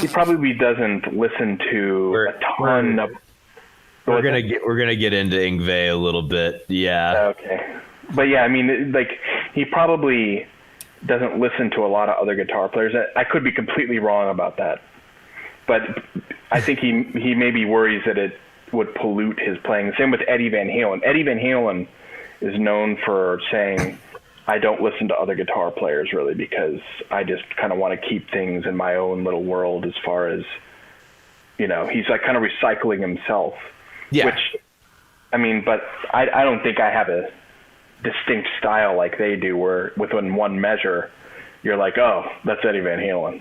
He probably doesn't listen to a ton of. We're gonna get into Yngwie a little bit, yeah. Okay, but yeah, I mean, like, he probably doesn't listen to a lot of other guitar players. I could be completely wrong about that, but I think he maybe worries that it would pollute his playing. Same with Eddie Van Halen. Eddie Van Halen is known for saying, I don't listen to other guitar players really because I just kind of want to keep things in my own little world as far as, you know, he's like kind of recycling himself. Yeah. Which, I mean, but I don't think I have a distinct style like they do where within one measure you're like, oh, that's Eddie Van Halen.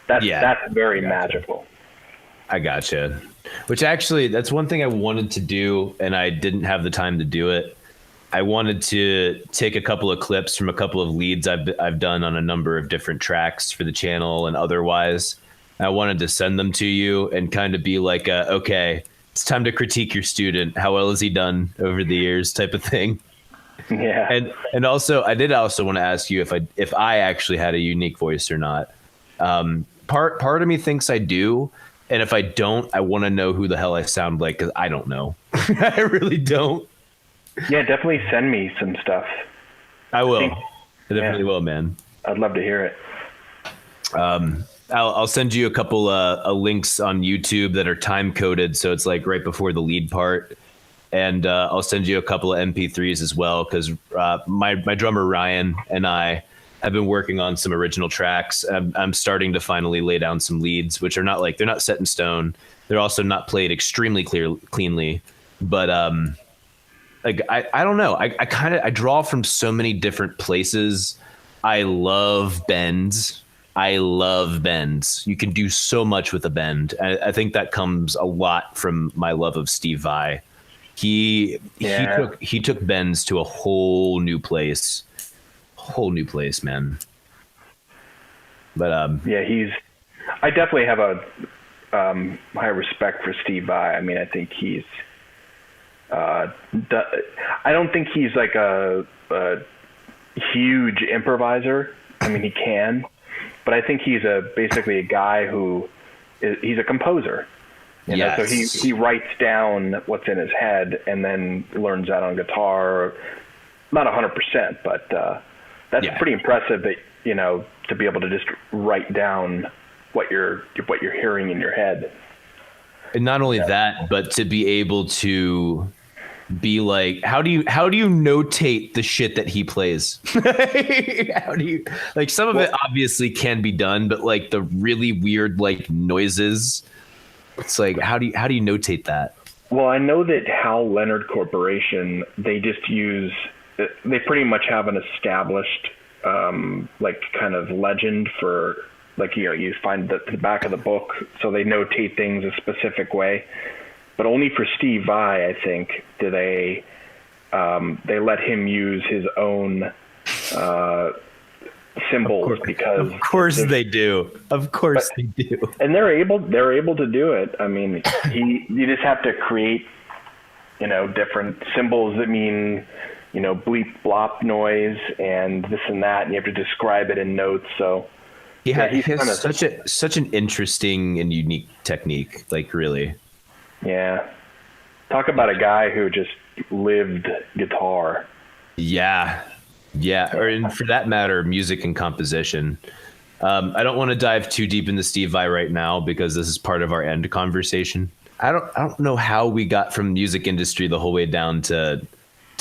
That's very magical. I gotcha. Which actually, that's one thing I wanted to do, and I didn't have the time to do it. I wanted to take a couple of clips from a couple of leads I've done on a number of different tracks for the channel and otherwise. I wanted to send them to you and kind of be like, okay, it's time to critique your student. How well has he done over the years, type of thing. Yeah. And also, I did also want to ask you if I actually had a unique voice or not. Part of me thinks I do. And if I don't, I want to know who the hell I sound like, because I don't know. I really don't. Yeah, definitely send me some stuff. I will. I definitely will, man. I'd love to hear it. I'll send you a couple links on YouTube that are time coded, so it's like right before the lead part. And I'll send you a couple of MP3s as well, because my drummer Ryan and I have been working on some original tracks. I'm starting to finally lay down some leads, which are they're not set in stone. They're also not played extremely cleanly, but like I don't know. I draw from so many different places. I love bends. You can do so much with a bend. I think that comes a lot from my love of Steve Vai. He took bends to a whole new place, man. But I definitely have a high respect for Steve Vai. I mean, I think he's I don't think he's like a huge improviser. I mean, he can, but I think he's basically a guy who he's a composer. You know, so he writes down what's in his head and then learns that on guitar. Not 100%, but that's pretty impressive that, you know, to be able to just write down what you're hearing in your head. And not only that, but to be able to be like, how do you notate the shit that he plays? How do you, like, some of it obviously can be done, but like the really weird like noises, it's like, how do you notate that? Well, I know that Hal Leonard Corporation, they pretty much have an established like kind of legend for, like, you know, you find the back of the book, so they notate things a specific way. But only for Steve Vai, I think, do they let him use his own symbols, because of course they do. They do. And they're able to do it. I mean, you just have to create, you know, different symbols that mean, you know, bleep blop noise and this and that, and you have to describe it in notes. So he has such an interesting and unique technique, like, really. Yeah. Talk about a guy who just lived guitar. Yeah. Or for that matter, music and composition. I don't want to dive too deep into Steve Vai right now, because this is part of our end conversation. I don't know how we got from music industry the whole way down to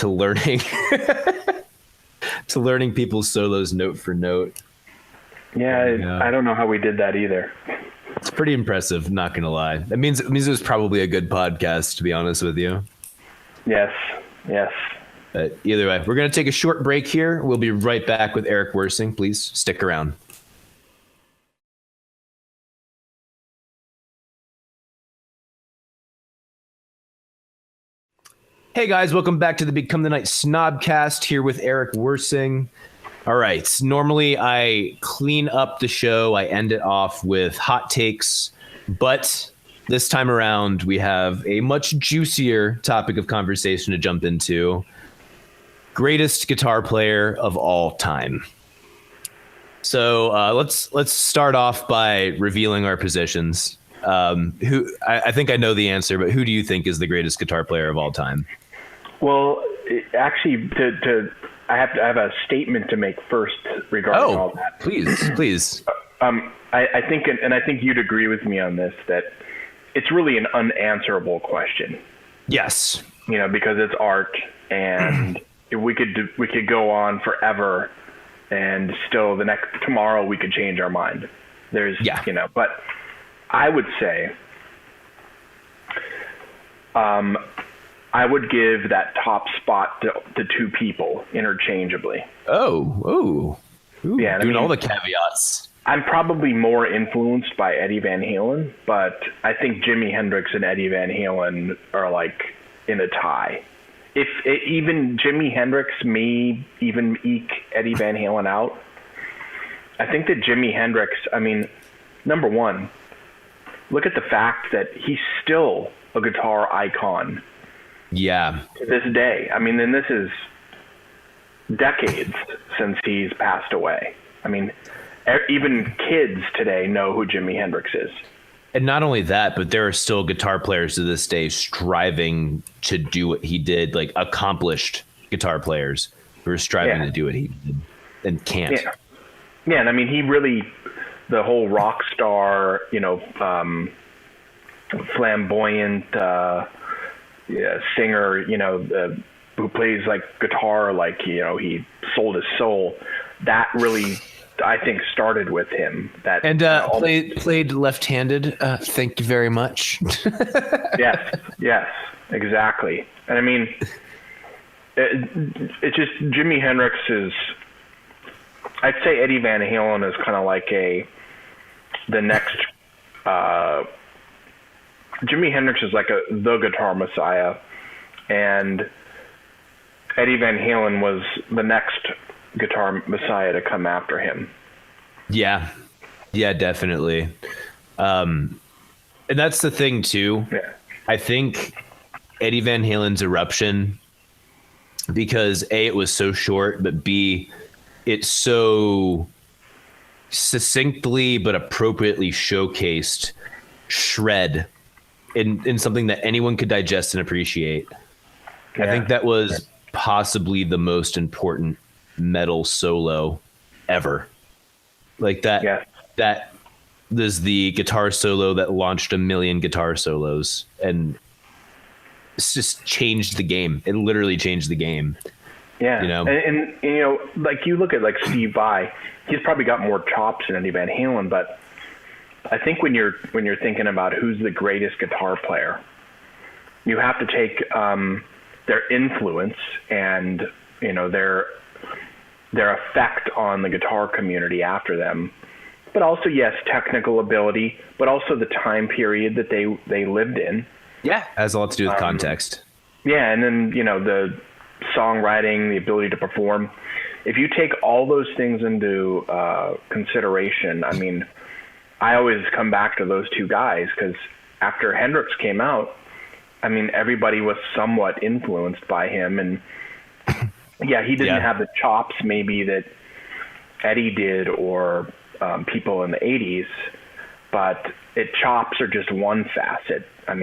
learning to learning people's solos note for note. Yeah, I don't know how we did that either. It's pretty impressive, not gonna lie. It means it was probably a good podcast, to be honest with you. Yes. But either way, we're gonna take a short break here. We'll be right back with Eric Wirsing. Please stick around. Hey guys, welcome back to the Become the Night SNOBCAST, here with Eric Wirsing. All right, normally I clean up the show, I end it off with hot takes, but this time around we have a much juicier topic of conversation to jump into. Greatest guitar player of all time. So let's start off by revealing our positions. I think I know the answer, but who do you think is the greatest guitar player of all time? Well, actually, I have a statement to make first regarding all that. Please. I think, and I think you'd agree with me on this, that it's really an unanswerable question. Yes. Because it's art, and we could go on forever, and still tomorrow we could change our mind. But I would say, I would give that top spot to two people interchangeably. Oh. Ooh, yeah, doing all the caveats. I'm probably more influenced by Eddie Van Halen, but I think Jimi Hendrix and Eddie Van Halen are like in a tie. If even Jimi Hendrix may even eke Eddie Van Halen out, I think that Jimi Hendrix, number one, look at the fact that he's still a guitar icon. Yeah. To this day. And this is decades since he's passed away. Even kids today know who Jimi Hendrix is. And not only that, but there are still guitar players to this day striving to do what he did, like accomplished guitar players who are striving to do what he did and can't. Yeah, and he really, the whole rock star, flamboyant singer, who plays like guitar, like, he sold his soul. That really, I think, started with him. Played left-handed. Thank you very much. Yes, exactly. And it's just Jimi Hendrix is. I'd say Eddie Van Halen is kind of like the next. Jimi Hendrix is like the guitar messiah, and Eddie Van Halen was the next guitar messiah to come after him. Yeah, definitely. And that's the thing too. Yeah. I think Eddie Van Halen's eruption, because A, it was so short, but B, it so succinctly but appropriately showcased shred in something that anyone could digest and appreciate. Yeah. I think that was possibly the most important metal solo ever. Like that. Yeah. That is the guitar solo that launched a million guitar solos, and it's just changed the game. It literally changed the game. Yeah, and like you look at like Steve Vai, he's probably got more chops than Eddie Van Halen, but I think when you're thinking about who's the greatest guitar player, you have to take their influence and their effect on the guitar community after them, but also technical ability, but also the time period that they lived in. Yeah, has a lot to do with context. Yeah, and then the songwriting, the ability to perform. If you take all those things into consideration, I always come back to those two guys, because after Hendrix came out, everybody was somewhat influenced by him, and he didn't have the chops maybe that Eddie did or people in the 80s, but chops are just one facet. And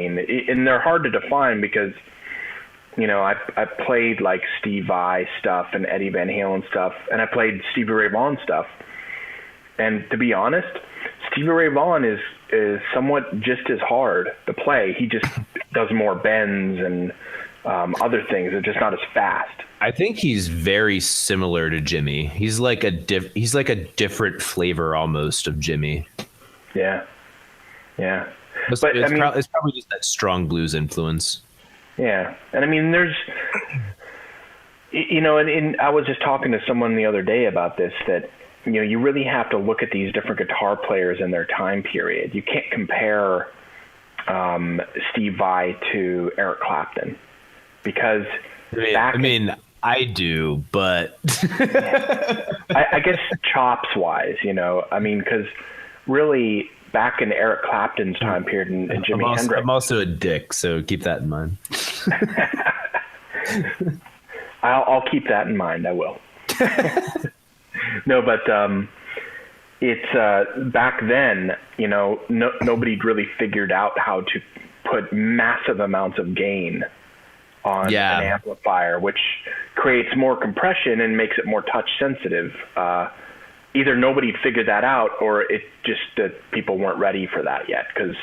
they're hard to define because I played like Steve Vai stuff and Eddie Van Halen stuff, and I played Stevie Ray Vaughan stuff. And to be honest, Stevie Ray Vaughan is somewhat just as hard to play. He just does more bends and other things. They're just not as fast. I think he's very similar to Jimmy. He's like a different flavor almost of Jimmy. Yeah. It's probably just that strong blues influence. Yeah, and there's, and I was just talking to someone the other day about this, that, you really have to look at these different guitar players in their time period. You can't compare Steve Vai to Eric Clapton, because I do, but I guess chops wise, because really back in Eric Clapton's time period and Jimi Hendrix. I'm also a dick, so keep that in mind. I'll keep that in mind. I will. No, but it's back then, nobody really figured out how to put massive amounts of gain on an amplifier, which creates more compression and makes it more touch sensitive. Either nobody figured that out, or it just that people weren't ready for that yet, because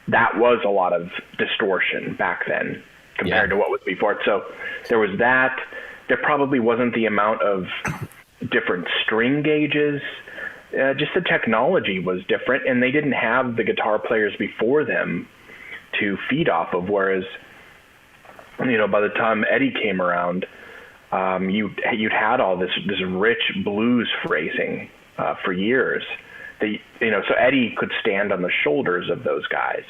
that was a lot of distortion back then compared to what was before it. So there was that. There probably wasn't the amount of different string gauges. Just the technology was different, and they didn't have the guitar players before them to feed off of. Whereas, by the time Eddie came around, you'd had all this rich blues phrasing for years. So Eddie could stand on the shoulders of those guys,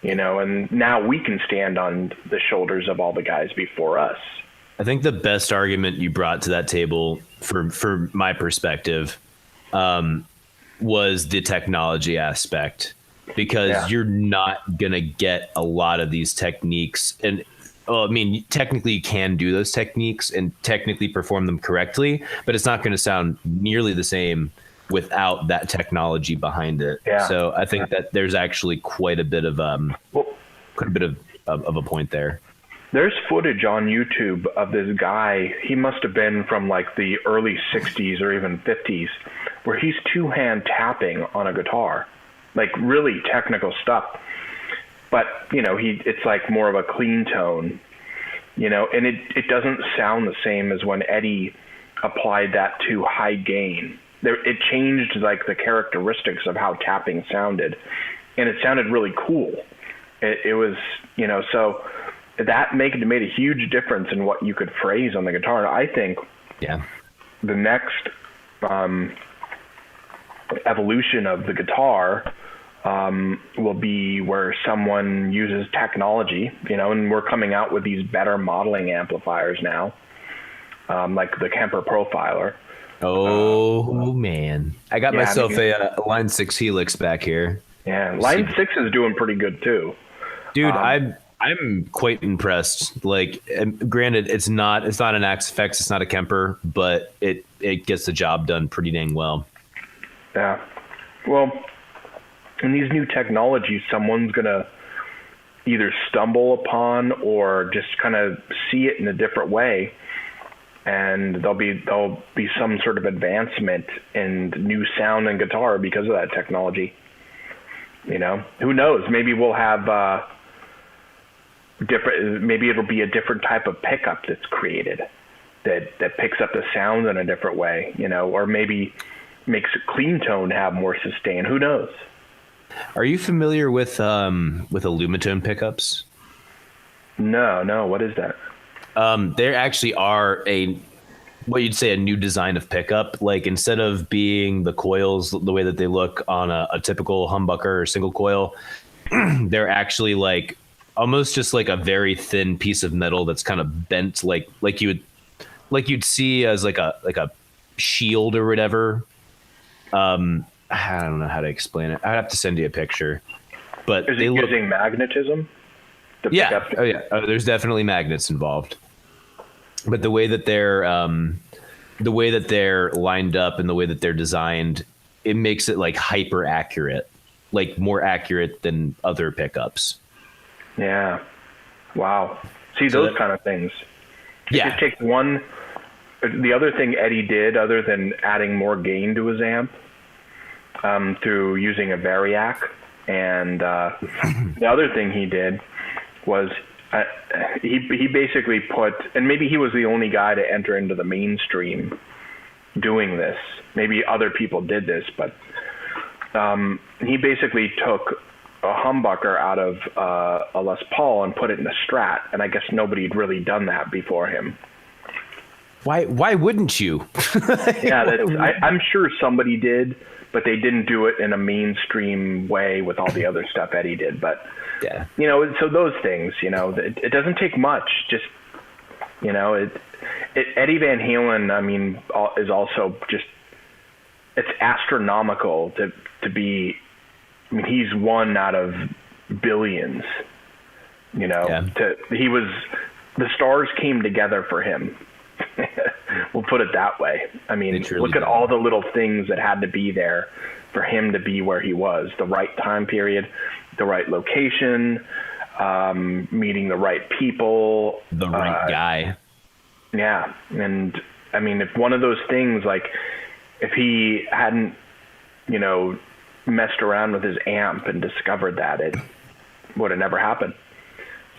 and now we can stand on the shoulders of all the guys before us. I think the best argument you brought to that table, for my perspective, was the technology aspect, because you're not gonna get a lot of these techniques, and technically you can do those techniques and technically perform them correctly, but it's not going to sound nearly the same without that technology behind it. So I think that there's actually quite a bit of a point there. There's footage on YouTube of this guy. He must have been from like the early 60s or even 50s, where he's two-hand tapping on a guitar, like really technical stuff. But, it's like more of a clean tone, and it doesn't sound the same as when Eddie applied that to high gain. It changed like the characteristics of how tapping sounded, and it sounded really cool. It was, so that made a huge difference in what you could phrase on the guitar. And I think the next evolution of the guitar will be where someone uses technology, and we're coming out with these better modeling amplifiers now, like the Kemper Profiler. Man. I got myself a Line 6 Helix back here. Yeah, Line 6 is doing pretty good too. Dude, I'm quite impressed. Like, granted, it's not an Axe FX, it's not a Kemper, but it gets the job done pretty dang well. Yeah. Well, in these new technologies, someone's going to either stumble upon or just kind of see it in a different way, and there'll be some sort of advancement in new sound and guitar because of that technology. Who knows? Maybe we'll have maybe it'll be a different type of pickup that's created that picks up the sound in a different way, or maybe makes a clean tone have more sustain. Who knows? Are you familiar with Alumitone pickups? No. What is that? There actually are what you'd say a new design of pickup. Like, instead of being the coils the way that they look on a typical humbucker or single coil, they're actually like almost just like a very thin piece of metal that's kind of bent, like you'd see as like a shield or whatever. I don't know how to explain it. I'd have to send you a picture. But is it using magnetism? There's definitely magnets involved. But the way that they're lined up and the way that they're designed, it makes it like hyper accurate, like more accurate than other pickups. Yeah. Wow. See, those kind of things. It just takes one. The other thing Eddie did, other than adding more gain to his amp, through using a variac, and the other thing he did was he basically put, and maybe he was the only guy to enter into the mainstream doing this. Maybe other people did this, but he basically took a humbucker out of a Les Paul and put it in a Strat, and I guess nobody had really done that before him. Why wouldn't you? I'm sure somebody did, but they didn't do it in a mainstream way with all the other stuff Eddie did. But so those things, it doesn't take much. Just Eddie Van Halen, I mean, is also just, it's astronomical to be. I mean, he's one out of billions. He was, the stars came together for him. We'll put it that way. I mean, look at all the little things that had to be there for him to be where he was. The right time period, the right location, meeting the right people. The right guy. Yeah. And I mean, if one of those things, like if he hadn't, you know, messed around with his amp and discovered that, it would have never happened.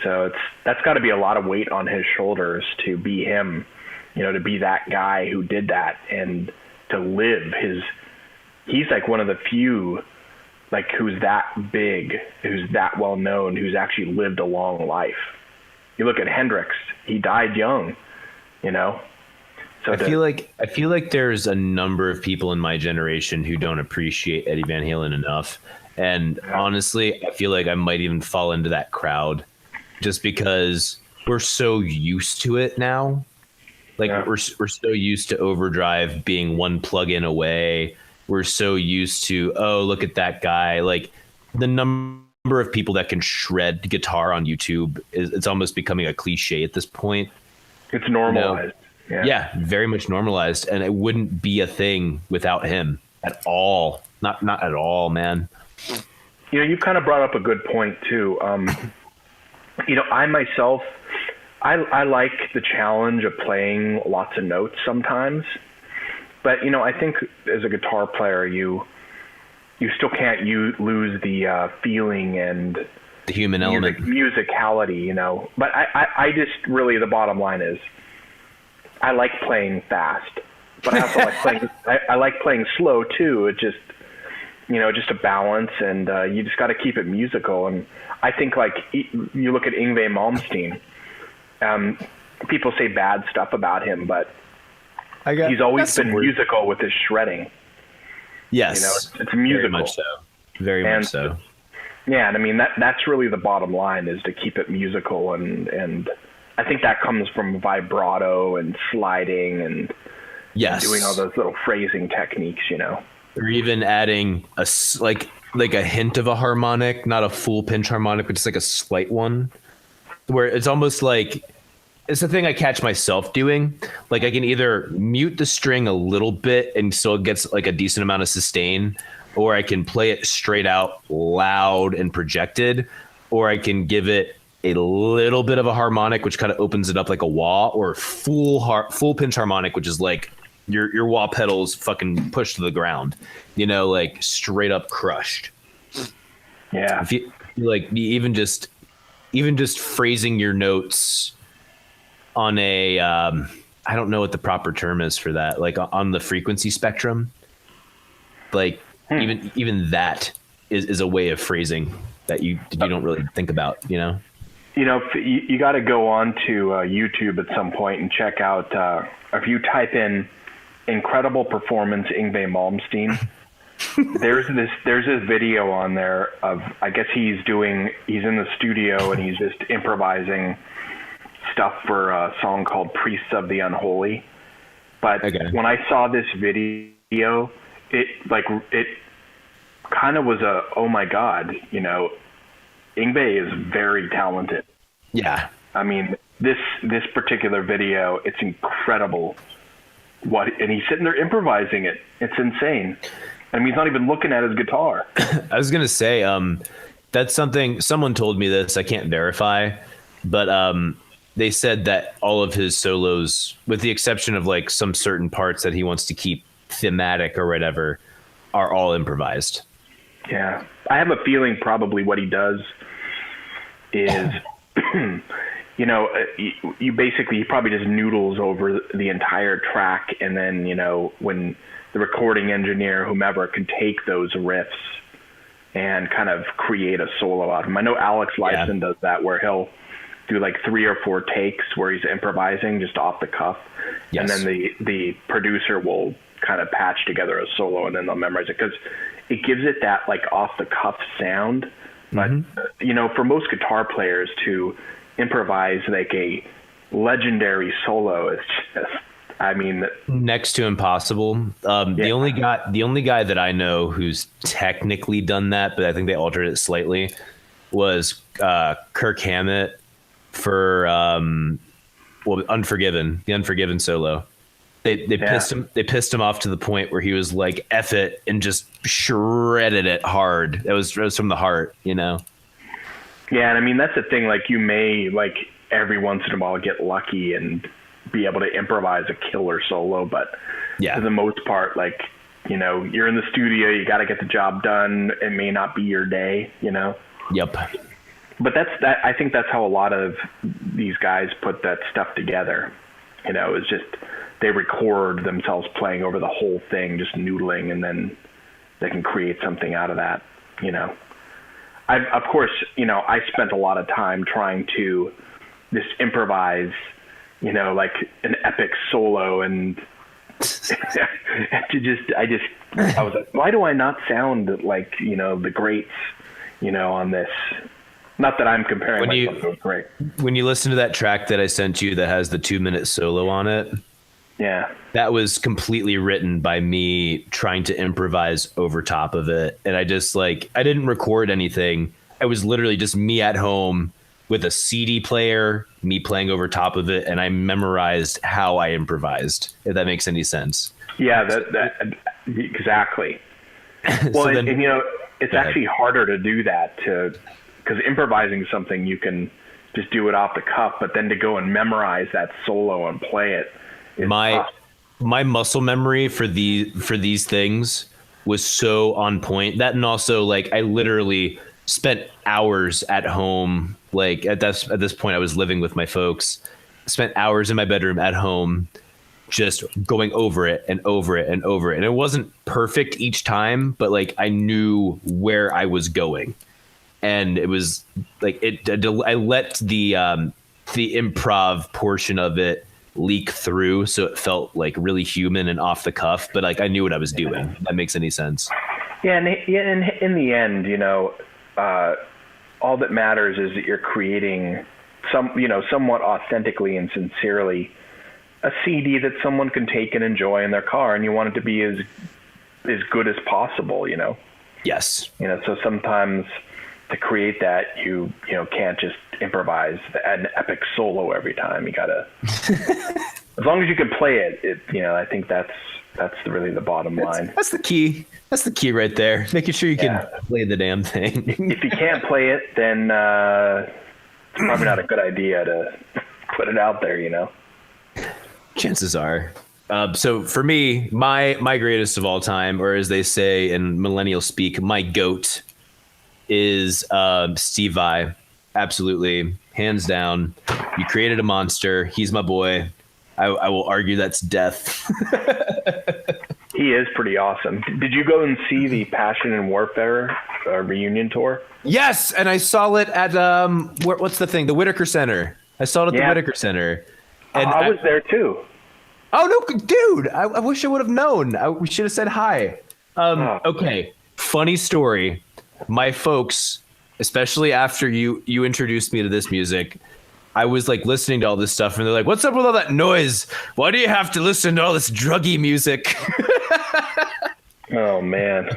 So that's got to be a lot of weight on his shoulders to be him, you know, to be that guy who did that and to live he's like one of the few, like, who's that big, who's that well known, who's actually lived a long life. You look at Hendrix, he died young, you know. So I feel like there's a number of people in my generation who don't appreciate Eddie Van Halen enough. And honestly, I feel like I might even fall into that crowd just because we're so used to it now. Like we're so used to Overdrive being one plug-in away. We're so used to, oh, look at that guy. Like the number of people that can shred guitar on YouTube it's almost becoming a cliche at this point. It's normalized. You know? Yeah, very much normalized, and it wouldn't be a thing without him at all. Not at all, man. You know, you kind of brought up a good point too. You know, I myself, I like the challenge of playing lots of notes sometimes, but you know, I think as a guitar player, you still can't lose the feeling and the human element, musicality. You know, but I just really, the bottom line is, I like playing fast, but I also like playing. I like playing slow too. It just, you know, just a balance, and you just got to keep it musical. And I think, like, you look at Yngwie Malmsteen. People say bad stuff about him, but he's always been musical with his shredding. Yes, you know, it's musical. Very much so. Very much so. Yeah, and I mean that's really the bottom line, is to keep it musical, and I think that comes from vibrato and sliding and doing all those little phrasing techniques, you know. Or even adding like a hint of a harmonic, not a full pinch harmonic, but just like a slight one, where it's almost like, it's the thing I catch myself doing. Like I can either mute the string a little bit and still gets like a decent amount of sustain, or I can play it straight out loud and projected, or I can give it a little bit of a harmonic, which kind of opens it up like a wah, or full pinch harmonic, which is like your wah pedals fucking pushed to the ground, you know, like straight up crushed. Yeah. If you like, even just phrasing your notes on a I don't know what the proper term is for that, like on the frequency spectrum, like even that is a way of phrasing that you don't really think about, you know. You know, you got to go on to YouTube at some point and check out, if you type in incredible performance Yngwie Malmsteen, there's this video on there of, I guess he's in the studio and he's just improvising stuff for a song called Priests of the Unholy. But when I saw this video, it kind of was oh my God, you know, Yngwie is very talented. Yeah. I mean, this particular video, it's incredible. And he's sitting there improvising it. It's insane. I mean, he's not even looking at his guitar. I was going to say, that's something, someone told me this, I can't verify, but they said that all of his solos, with the exception of like some certain parts that he wants to keep thematic or whatever, are all improvised. Yeah. I have a feeling probably what he does is, you know, you basically, he probably just noodles over the entire track, and then, you know, when the recording engineer, whomever, can take those riffs and kind of create a solo out of them. I know Alex Lifeson does that, where he'll do like 3 or 4 takes where he's improvising just off the cuff, and then the producer will kind of patch together a solo, and then they'll memorize it, because it gives it that like off the cuff sound. But you know, for most guitar players to improvise like a legendary solo is just, I mean, next to impossible. The only guy that I know who's technically done that, but I think they altered it slightly, was Kirk Hammett for Unforgiven, the Unforgiven solo. They pissed him off to the point where he was like, F it, and just shredded it hard. It was from the heart, you know? Yeah, and I mean, that's the thing, like, you may, like, every once in a while get lucky and be able to improvise a killer solo, but Yeah. for the most part, like, you know, you're in the studio, you got to get the job done. It may not be your day, you know? Yep. But I think that's how a lot of these guys put that stuff together. You know, it's just they record themselves playing over the whole thing, just noodling, and then they can create something out of that, you know. Of course, you know, I spent a lot of time trying to just improvise, you know, like an epic solo, and I was like, why do I not sound like, you know, the greats, you know, on this? Not that I'm comparing myself to a great. When you listen to that track that I sent you that has the 2-minute solo on it, yeah, that was completely written by me trying to improvise over top of it. And I just like, I didn't record anything. I was literally just me at home with a CD player, me playing over top of it. And I memorized how I improvised, if that makes any sense. Yeah, that exactly. Well, So and, then- you know, it's actually harder to do that because improvising something, you can just do it off the cuff, but then to go and memorize that solo and play it. my muscle memory for these things was so on point. That, and also like I literally spent hours at home. Like at this point I was living with my folks, spent hours in my bedroom at home just going over it and over it and over it. And it wasn't perfect each time, but like I knew where I was going. And it was like I let the improv portion of it leak through, so it felt like really human and off the cuff. But like I knew what I was doing. If that makes any sense? Yeah, and in the end, you know, all that matters is that you're creating somewhat authentically and sincerely a CD that someone can take and enjoy in their car, and you want it to be as good as possible, you know. Yes. You know, so sometimes to create that, you can't just improvise an epic solo every time. You gotta, as long as you can play it, you know, I think that's really the bottom line. That's the key. That's the key right there. Making sure you can play the damn thing. If you can't play it, then it's probably not a good idea to put it out there, you know. Chances are. So for me, my greatest of all time, or as they say in millennial speak, my GOAT is Steve Vai. Absolutely, hands down. You created a monster. He's my boy. I will argue that's death. He is pretty awesome. Did you go and see the Passion and Warfare reunion tour? Yes, and I saw it at what's the thing? The Whitaker Center. I saw it at the Whitaker Center. And I was there too. Oh no, dude! I wish I would have known. We should have said hi. Okay, funny story. My folks, especially after you introduced me to this music, I was like listening to all this stuff, and they're like, "What's up with all that noise? Why do you have to listen to all this druggy music?" Oh man!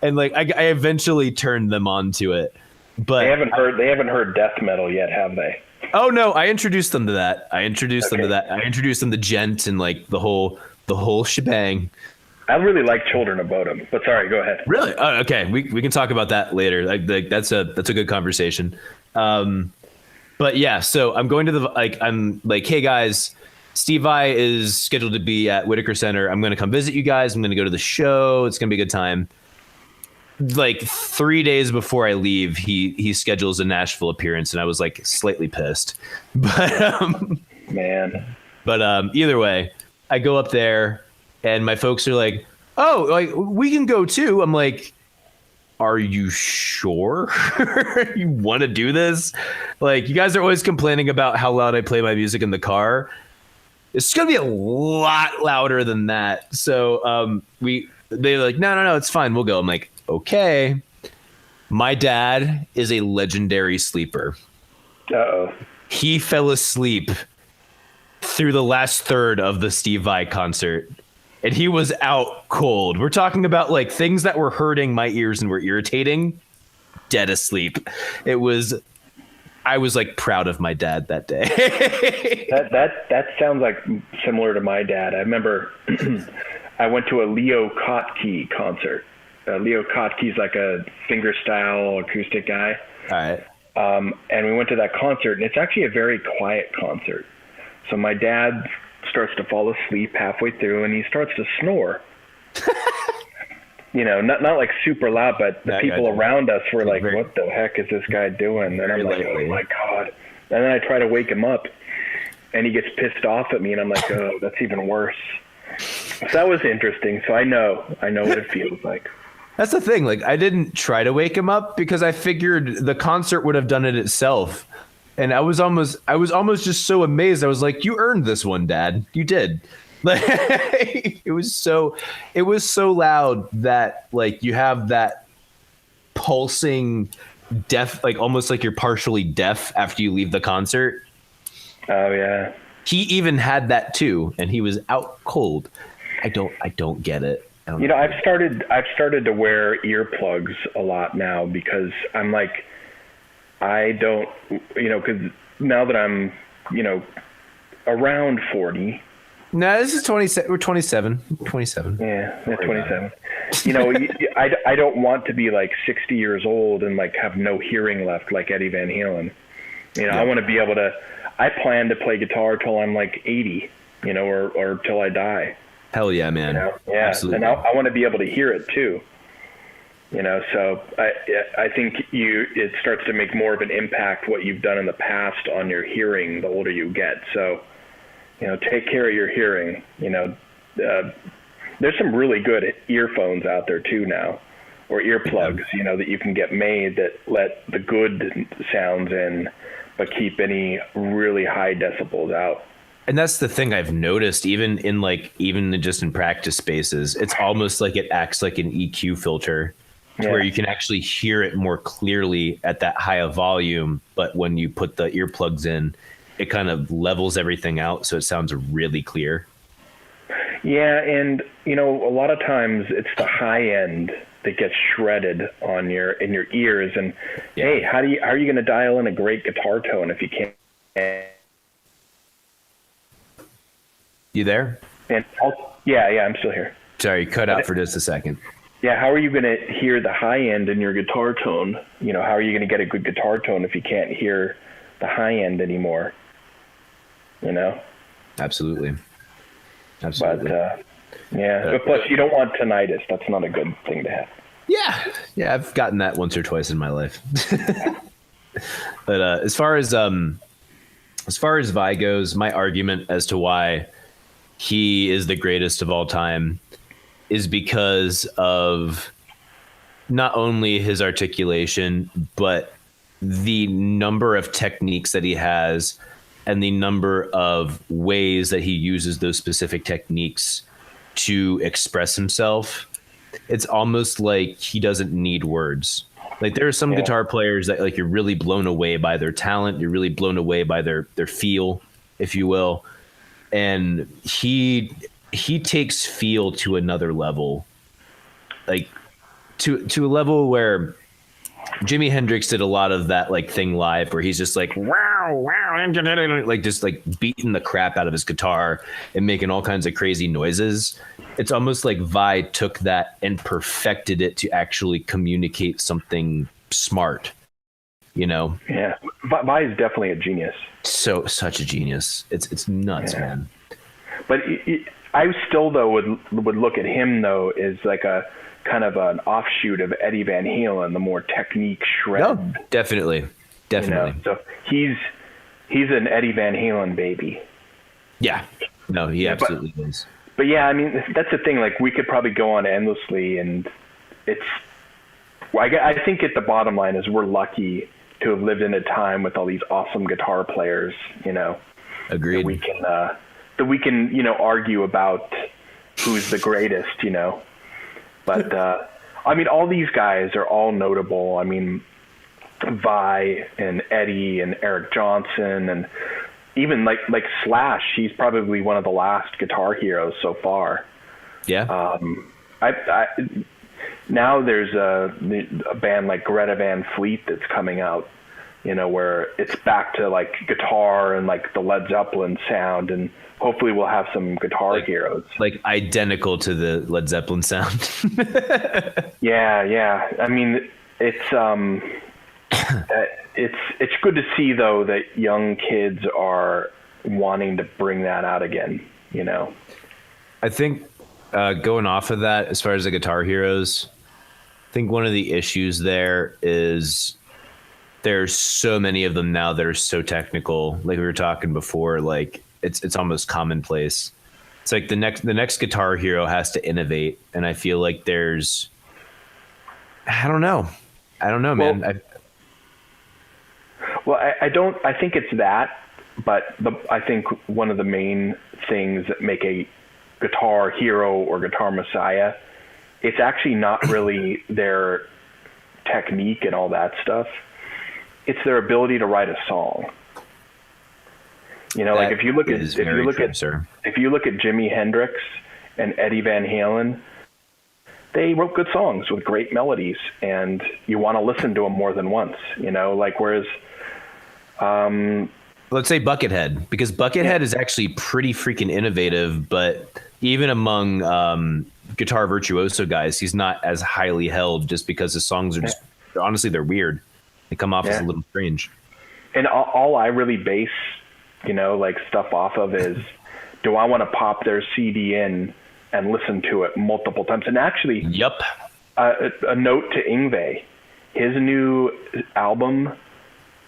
And like I eventually turned them onto it, but they haven't heard death metal yet, have they? Oh no, I introduced them to that. I introduced them to Gent and like the whole shebang. I really like Children of Bodom, but sorry, go ahead. Really? Oh, okay, we can talk about that later. Like that's a good conversation. But yeah, so I'm going to I'm like, hey guys, Steve Vai is scheduled to be at Whitaker Center. I'm going to come visit you guys. I'm going to go to the show. It's going to be a good time. Like 3 days before I leave, he schedules a Nashville appearance, and I was like slightly pissed. But either way, I go up there, and my folks are like, "Oh, like we can go too." I'm like, "Are you sure you want to do this? Like, you guys are always complaining about how loud I play my music in the car. It's gonna be a lot louder than that." So they're like, no, it's fine. We'll go. I'm like, okay. My dad is a legendary sleeper. Uh-oh. He fell asleep through the last third of the Steve Vai concert, and he was out cold. We're talking about like things that were hurting my ears and were irritating. Dead asleep. I was like proud of my dad that day. that sounds like similar to my dad. I remember I went to a Leo Kottke concert. Leo Kottke's like a fingerstyle acoustic guy. All right. And we went to that concert, and it's actually a very quiet concert. So my dad starts to fall asleep halfway through, and he starts to snore. Not like super loud, but the people around us were like, what the heck is this guy doing? And I'm like, oh my God. And then I try to wake him up, and he gets pissed off at me, and I'm like, oh, that's even worse. So that was interesting. So I know what it feels like. That's the thing. Like, I didn't try to wake him up because I figured the concert would have done it itself. And I was almost just so amazed. I was like, you earned this one, Dad. You did. Like, it was so loud that like you have that pulsing deaf, like almost like you're partially deaf after you leave the concert. Oh yeah. He even had that too, and he was out cold. I don't get it. I've started to wear earplugs a lot now because I'm like, I don't, because now that I'm, around 40. No, this is 27. We're 27. 27. Yeah, 27. I don't want to be like 60 years old and like have no hearing left like Eddie Van Halen. I want to be able to. I plan to play guitar till I'm like 80, or till I die. Hell yeah, man. Yeah, absolutely. And I want to be able to hear it too. So I think it starts to make more of an impact what you've done in the past on your hearing the older you get. So, take care of your hearing. There's some really good earphones out there too now, or earplugs, that you can get made that let the good sounds in, but keep any really high decibels out. And that's the thing I've noticed, even just in practice spaces, it's almost like it acts like an EQ filter. Yeah. Where you can actually hear it more clearly at that high of volume, but when you put the earplugs in, it kind of levels everything out, so it sounds really clear. Yeah, and a lot of times it's the high end that gets shredded in your ears. And hey, how are you going to dial in a great guitar tone if you can't? You there? And yeah, I'm still here. Sorry, cut out for just a second. Yeah, how are you going to hear the high end in your guitar tone? How are you going to get a good guitar tone if you can't hear the high end anymore? Absolutely. But but plus you don't want tinnitus. That's not a good thing to have. Yeah, I've gotten that once or twice in my life. But as far as VAI goes, my argument as to why he is the greatest of all time is because of not only his articulation, but the number of techniques that he has and the number of ways that he uses those specific techniques to express himself. It's almost like he doesn't need words. Like there are some guitar players that like you're really blown away by their talent. You're really blown away by their feel, if you will. And he takes feel to another level, like to a level where Jimi Hendrix did a lot of that like thing live where he's just like, wow, like just like beating the crap out of his guitar and making all kinds of crazy noises. It's almost like VAI took that and perfected it to actually communicate something smart, Yeah. VAI is definitely a genius. Such a genius. It's nuts, man. But I still though would look at him though as like a kind of an offshoot of Eddie Van Halen, the more technique shred. No, definitely. So he's an Eddie Van Halen baby. Yeah. No, he absolutely is. But yeah, I mean that's the thing. Like we could probably go on endlessly, and I think at the bottom line is we're lucky to have lived in a time with all these awesome guitar players. Agreed. That we can argue about who's the greatest. But I mean, all these guys are all notable. I mean, VAI and Eddie and Eric Johnson, and even like Slash. He's probably one of the last guitar heroes so far. Yeah. Now there's a band like Greta Van Fleet that's coming out, where it's back to like guitar and like the Led Zeppelin sound, and hopefully we'll have some guitar heroes. Like identical to the Led Zeppelin sound. Yeah. I mean, it's good to see though that young kids are wanting to bring that out again, you know? I think going off of that, as far as the Guitar Heroes, I think one of the issues there is there's so many of them now that are so technical. Like we were talking before, like it's almost commonplace. It's like the next Guitar Hero has to innovate, and I feel like I don't know, man. I think it's that, but I think one of the main things that make a guitar hero or guitar messiah, it's actually not really their technique and all that stuff. It's their ability to write a song. You know, like if you look at Jimi Hendrix and Eddie Van Halen, they wrote good songs with great melodies, and you want to listen to them more than once. You know, like whereas. Let's say Buckethead, because Buckethead is actually pretty freaking innovative, but even among guitar virtuoso guys, he's not as highly held just because his songs are just, honestly, they're weird. They come off as a little strange. And all I really base, you know, like stuff off of is, do I want to pop their CD in and listen to it multiple times? And actually, a note to Yngwie, his new album,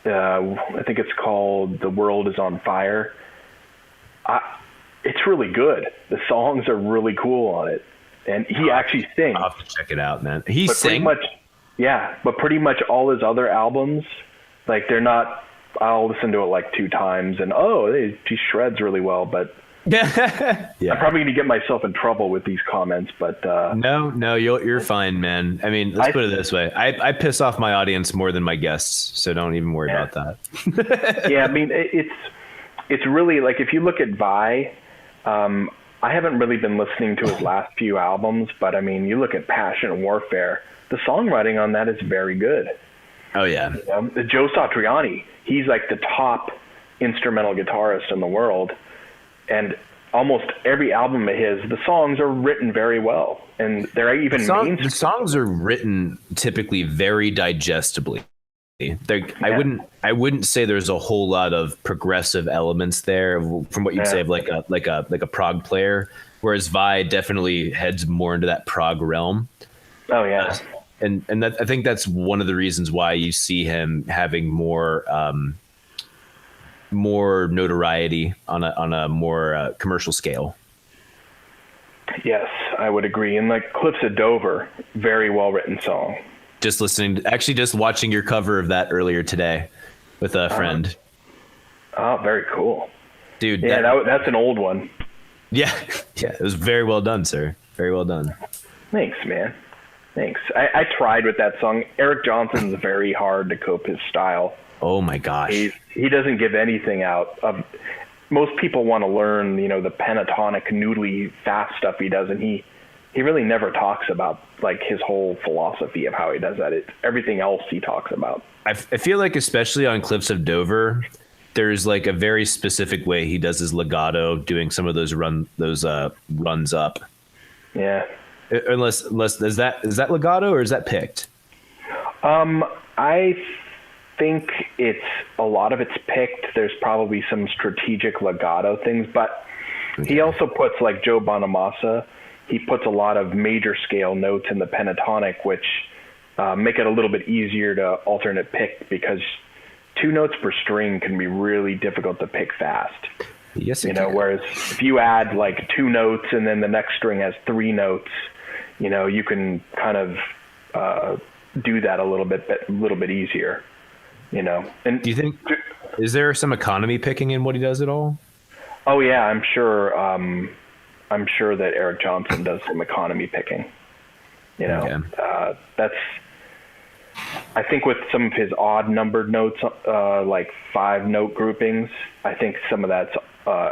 I think it's called The World Is on Fire. It's really good. The songs are really cool on it. And he actually sings. I'll have to check it out, man. He sings? But pretty much all his other albums, like they're not, I'll listen to it like 2 times and, he shreds really well, but I'm probably going to get myself in trouble with these comments, but no, you're fine, man. I mean, let's put it this way. I piss off my audience more than my guests, so don't even worry about that. Yeah, I mean, it's really like, if you look at VAI, I haven't really been listening to his last few albums, but I mean, you look at Passion and Warfare, the songwriting on that is very good. Oh yeah. You know, Joe Satriani, he's like the top instrumental guitarist in the world. And almost every album of his, the songs are written very well, and they're even the songs are written typically very digestibly. I wouldn't say there's a whole lot of progressive elements there from what you'd say of like a prog player, whereas VAI definitely heads more into that prog realm. Oh yeah, and that, I think that's one of the reasons why you see him having more notoriety on a more commercial scale. Yes, I would agree. And like Cliffs of Dover, very well written song. Just watching your cover of that earlier today with a friend. Oh, very cool, dude. Yeah, that's an old one. Yeah, it was very well done, sir. Very well done. Thanks, man. Thanks. I tried with that song. Eric Johnson's very hard to cope his style. Oh my gosh. He doesn't give anything out. Most people want to learn, you know, the pentatonic, noodly, fast stuff he does, and he really never talks about like his whole philosophy of how he does that. Everything else he talks about. I feel like especially on Cliffs of Dover, there's like a very specific way he does his legato, doing some of those runs up. Yeah. Unless is that legato or is that picked? I think a lot of it's picked. There's probably some strategic legato things, but he also puts, like Joe Bonamassa, he puts a lot of major scale notes in the pentatonic, which make it a little bit easier to alternate pick, because 2 notes per string can be really difficult to pick fast. Yes, you know, whereas if you add like 2 notes and then the next string has 3 notes, you know, you can kind of do that a little bit easier. You know, and do you think is there some economy picking in what he does at all? Oh yeah, I'm sure that Eric Johnson does some economy picking. You know, that's, I think with some of his odd numbered notes, like 5 note groupings, I think some of that's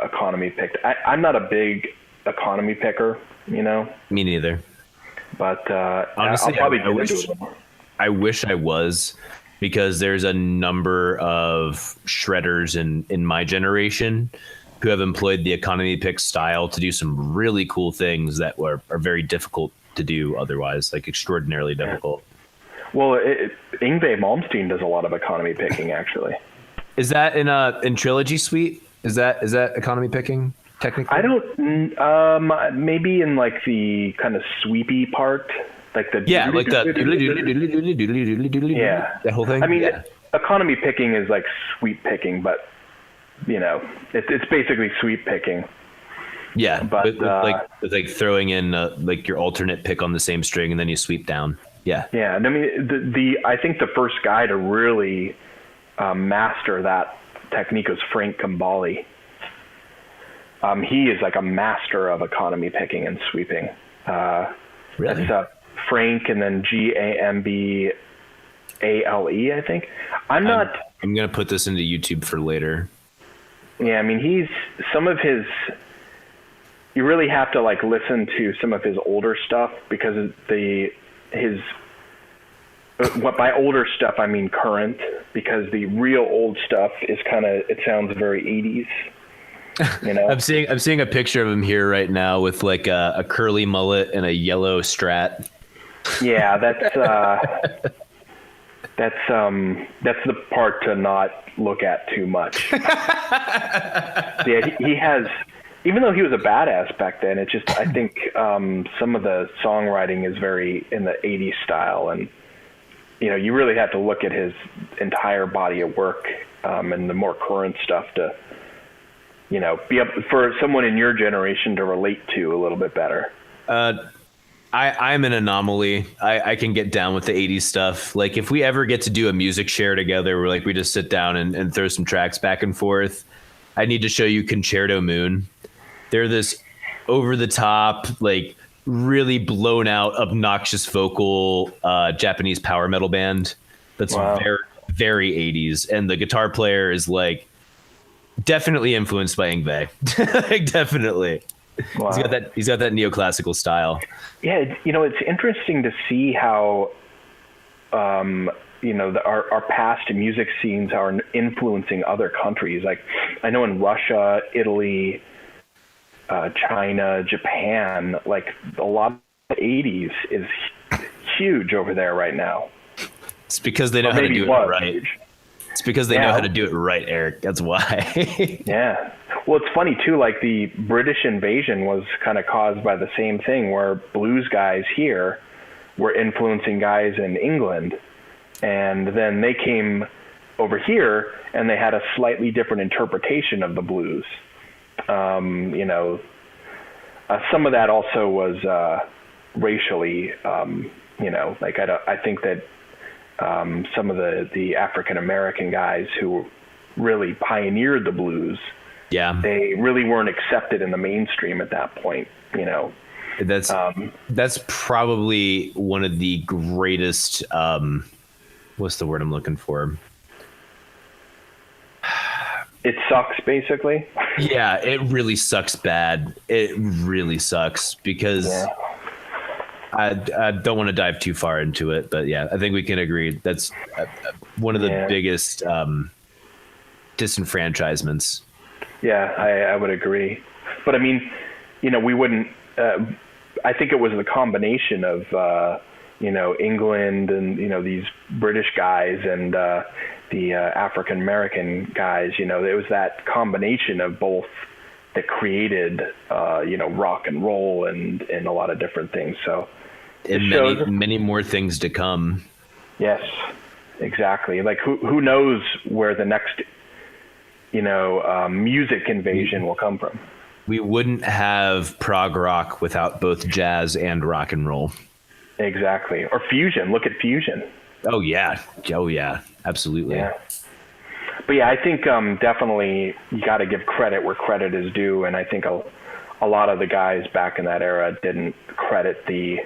economy picked. I'm not a big economy picker, you know. Me neither. But honestly, I'll probably get into it more. I wish I was. Because there's a number of shredders in my generation who have employed the economy pick style to do some really cool things that are very difficult to do otherwise, like extraordinarily difficult. Well, Yngwie Malmsteen does a lot of economy picking, actually. Is that in Trilogy Suite? Is that economy picking technically? I don't. Maybe in like the kind of sweepy part, like the Yeah, like the yeah, that whole thing. I mean, yeah. economy picking is like sweep picking, but it's basically sweep picking. Yeah, but with like throwing in like your alternate pick on the same string and then you sweep down. Yeah. Yeah, and I mean I think the first guy to really master that technique was Frank Gambale. He is like a master of economy picking and sweeping. Really? That's Frank and then Gambale, I think. I'm gonna put this into YouTube for later. Yeah, I mean some of his. You really have to like listen to some of his older stuff because what by older stuff I mean current, because the real old stuff is it sounds very 80s. I'm seeing a picture of him here right now with like a curly mullet and a yellow Strat. Yeah, that's the part to not look at too much. Yeah, he has. Even though he was a badass back then, I think some of the songwriting is very in the 80s style, and you really have to look at his entire body of work and the more current stuff to be able for someone in your generation to relate to a little bit better. I'm an anomaly. I can get down with the 80s stuff. Like if we ever get to do a music share together where like we just sit down and throw some tracks back and forth, I need to show you Concerto Moon. They're this over the top, like really blown out, obnoxious vocal Japanese power metal band that's very, very 80s. And the guitar player is like definitely influenced by Yngwie. Like, definitely. Wow. He's got that neoclassical style. Yeah, it's interesting to see how our past music scenes are influencing other countries. Like I know in Russia, Italy, China, Japan, like a lot of the 80s is huge over there right now. It's because they know how to do it right. Huge. It's because they know how to do it right, Eric. That's why. Yeah. Well, it's funny too, like the British invasion was kind of caused by the same thing where blues guys here were influencing guys in England. And then they came over here and they had a slightly different interpretation of the blues. Some of that also was racially, like I think that some of the African American guys who really pioneered the blues, they really weren't accepted in the mainstream at that point. That's probably one of the greatest. What's the word I'm looking for? It sucks, basically. Yeah, it really sucks bad. It really sucks because I don't want to dive too far into it, but yeah, I think we can agree that's one of the biggest disenfranchisements. Yeah, I would agree. But I mean, we wouldn't. I think it was the combination of England and these British guys and the African American guys. It was that combination of both that created rock and roll and a lot of different things. So and many more things to come. Yes, exactly. Like who knows where the next music invasion will come from. We wouldn't have prog rock without both jazz and rock and roll. Exactly. Or fusion. Look at fusion. Oh yeah. Absolutely. Yeah. But yeah, I think definitely you got to give credit where credit is due, and I think a lot of the guys back in that era didn't credit the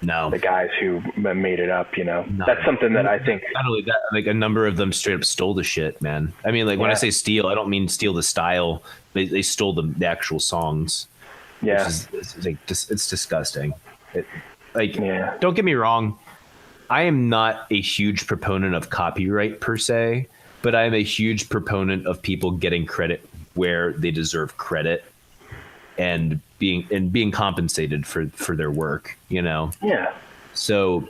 guys who made it up. No. That's something that I think. Not only that, like a number of them straight up stole the shit, man. I mean, like when I say steal, I don't mean steal the style. They stole the actual songs. Yeah, it's disgusting. Don't get me wrong. I am not a huge proponent of copyright per se, but I am a huge proponent of people getting credit where they deserve credit and being compensated for their work, Yeah. So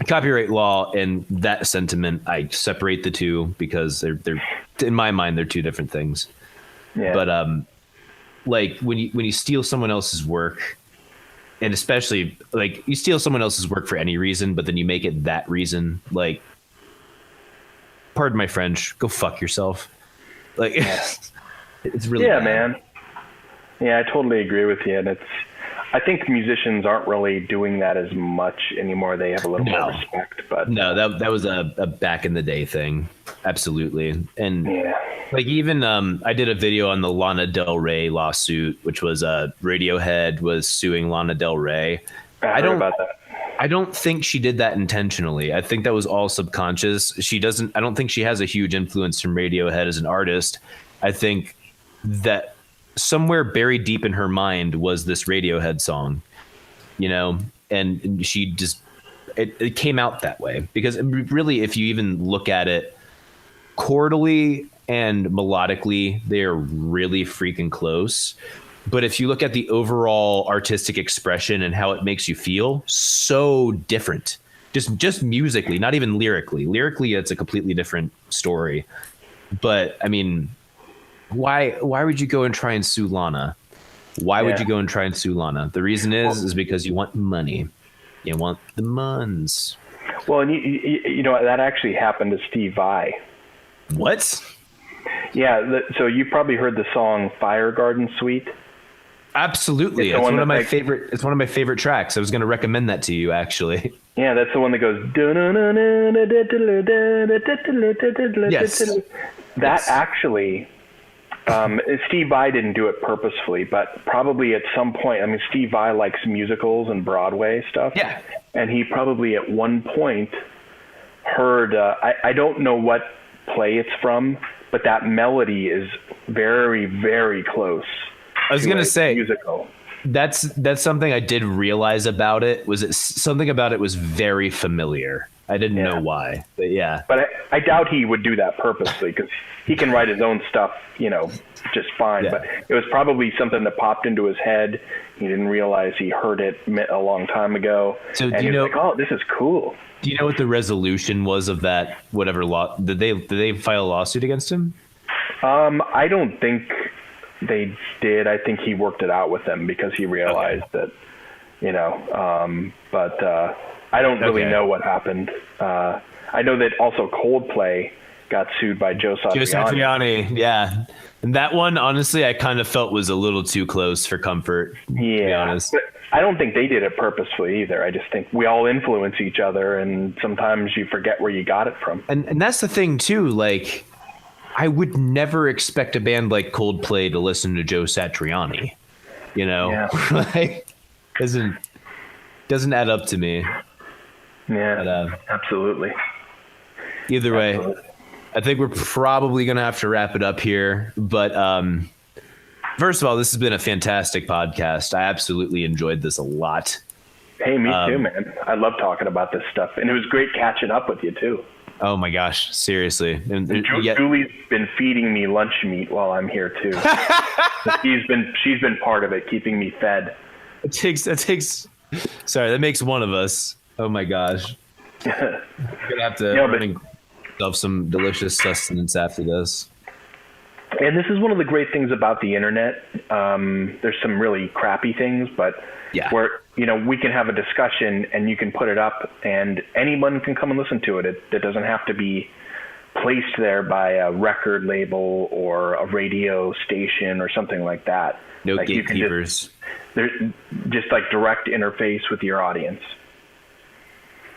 copyright law and that sentiment, I separate the two because they're in my mind, they're two different things. Yeah. But like when you steal someone else's work, and especially like you steal someone else's work for any reason, but then you make it that reason, like, pardon my French, go fuck yourself. Like, it's really bad. Man. Yeah, I totally agree with you. And I think musicians aren't really doing that as much anymore. They have a little more respect, but no, that was a back in the day thing. Absolutely. And like even I did a video on the Lana Del Rey lawsuit, which was Radiohead was suing Lana Del Rey. I heard about that. I don't think she did that intentionally. I think that was all subconscious. I don't think she has a huge influence from Radiohead as an artist. I think that somewhere buried deep in her mind was this Radiohead song, you know, and she just, it came out that way because really, if you even look at it chordally and melodically, they're really freaking close. But if you look at the overall artistic expression and how it makes you feel, so different. Just musically, not even lyrically. Lyrically, it's a completely different story. But I mean, why would you go and try and sue Lana? Why would you go and try and sue Lana? The reason is because you want money. You want the muns. Well, and you know that actually happened to Steve Vai. What? Yeah, so you probably heard the song "Fire Garden Suite." Absolutely, it's one of my favorite. It's one of my favorite tracks. I was going to recommend that to you, actually. Yeah, that's the one that goes. Yes. That actually, Steve Vai didn't do it purposefully, but probably at some point. I mean, Steve Vai likes musicals and Broadway stuff. Yeah. And he probably at one point heard. I don't know what play it's from, but that melody is very, very close. I was going to say musical. That's something I did realize about it. Something about it was very familiar. I didn't know why, but yeah. But I doubt he would do that purposely because he can write his own stuff, you know, just fine. Yeah. But it was probably something that popped into his head. He didn't realize he heard it a long time ago. So and he was like, "Oh, this is cool." Do you know what the resolution was of that? Whatever law did they file a lawsuit against him? I don't think they did. I think he worked it out with them because he realized that, you know. But I don't really know what happened. I know that also Coldplay got sued by Joe Satriani. Joe Satriani, yeah. And that one, honestly, I kind of felt was a little too close for comfort. Yeah, to be honest. But I don't think they did it purposefully either. I just think we all influence each other, and sometimes you forget where you got it from. And that's the thing too. Like, I would never expect a band like Coldplay to listen to Joe Satriani. You know, like doesn't add up to me. Yeah, but, absolutely. Either way, I think we're probably going to have to wrap it up here. But first of all, this has been a fantastic podcast. I absolutely enjoyed this a lot. Hey, me too, man. I love talking about this stuff. And it was great catching up with you, too. Oh, my gosh. Seriously. And Julie's been feeding me lunch meat while I'm here, too. She's been part of it, keeping me fed. Sorry, that makes one of us. Oh, my gosh. I'm going to have to myself some delicious sustenance after this. And this is one of the great things about the internet. There's some really crappy things, but where, you know, we can have a discussion and you can put it up and anyone can come and listen to it. It doesn't have to be placed there by a record label or a radio station or something like that. No like gatekeepers. There's just like direct interface with your audience.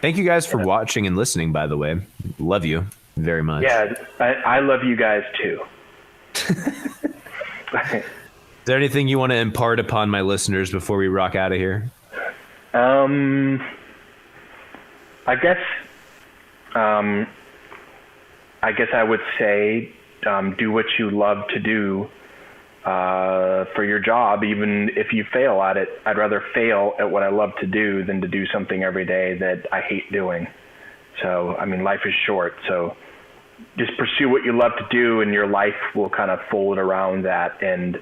Thank you guys for watching and listening, by the way. Love you very much. Yeah, I love you guys too. Is there anything you want to impart upon my listeners before we rock out of here? I guess I would say do what you love to do for your job, even if you fail at it. I'd rather fail at what I love to do than to do something every day that I hate doing. So, I mean, life is short. So just pursue what you love to do, and your life will kind of fold around that. And,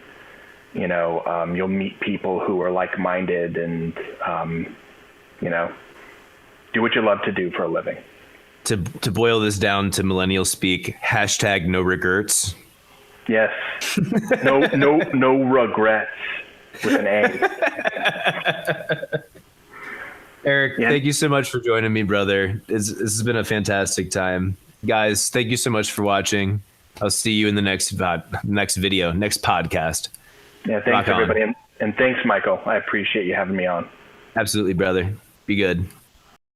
you know, you'll meet people who are like-minded and, you know, do what you love to do for a living. To boil this down to millennial speak, #no regrets. Yes. No regrets with an A. Eric, thank you so much for joining me, brother. This has been a fantastic time. Guys, thank you so much for watching. I'll see you in the next video, next podcast. Yeah, thanks, everybody. And thanks, Michael. I appreciate you having me on. Absolutely, brother. Be good.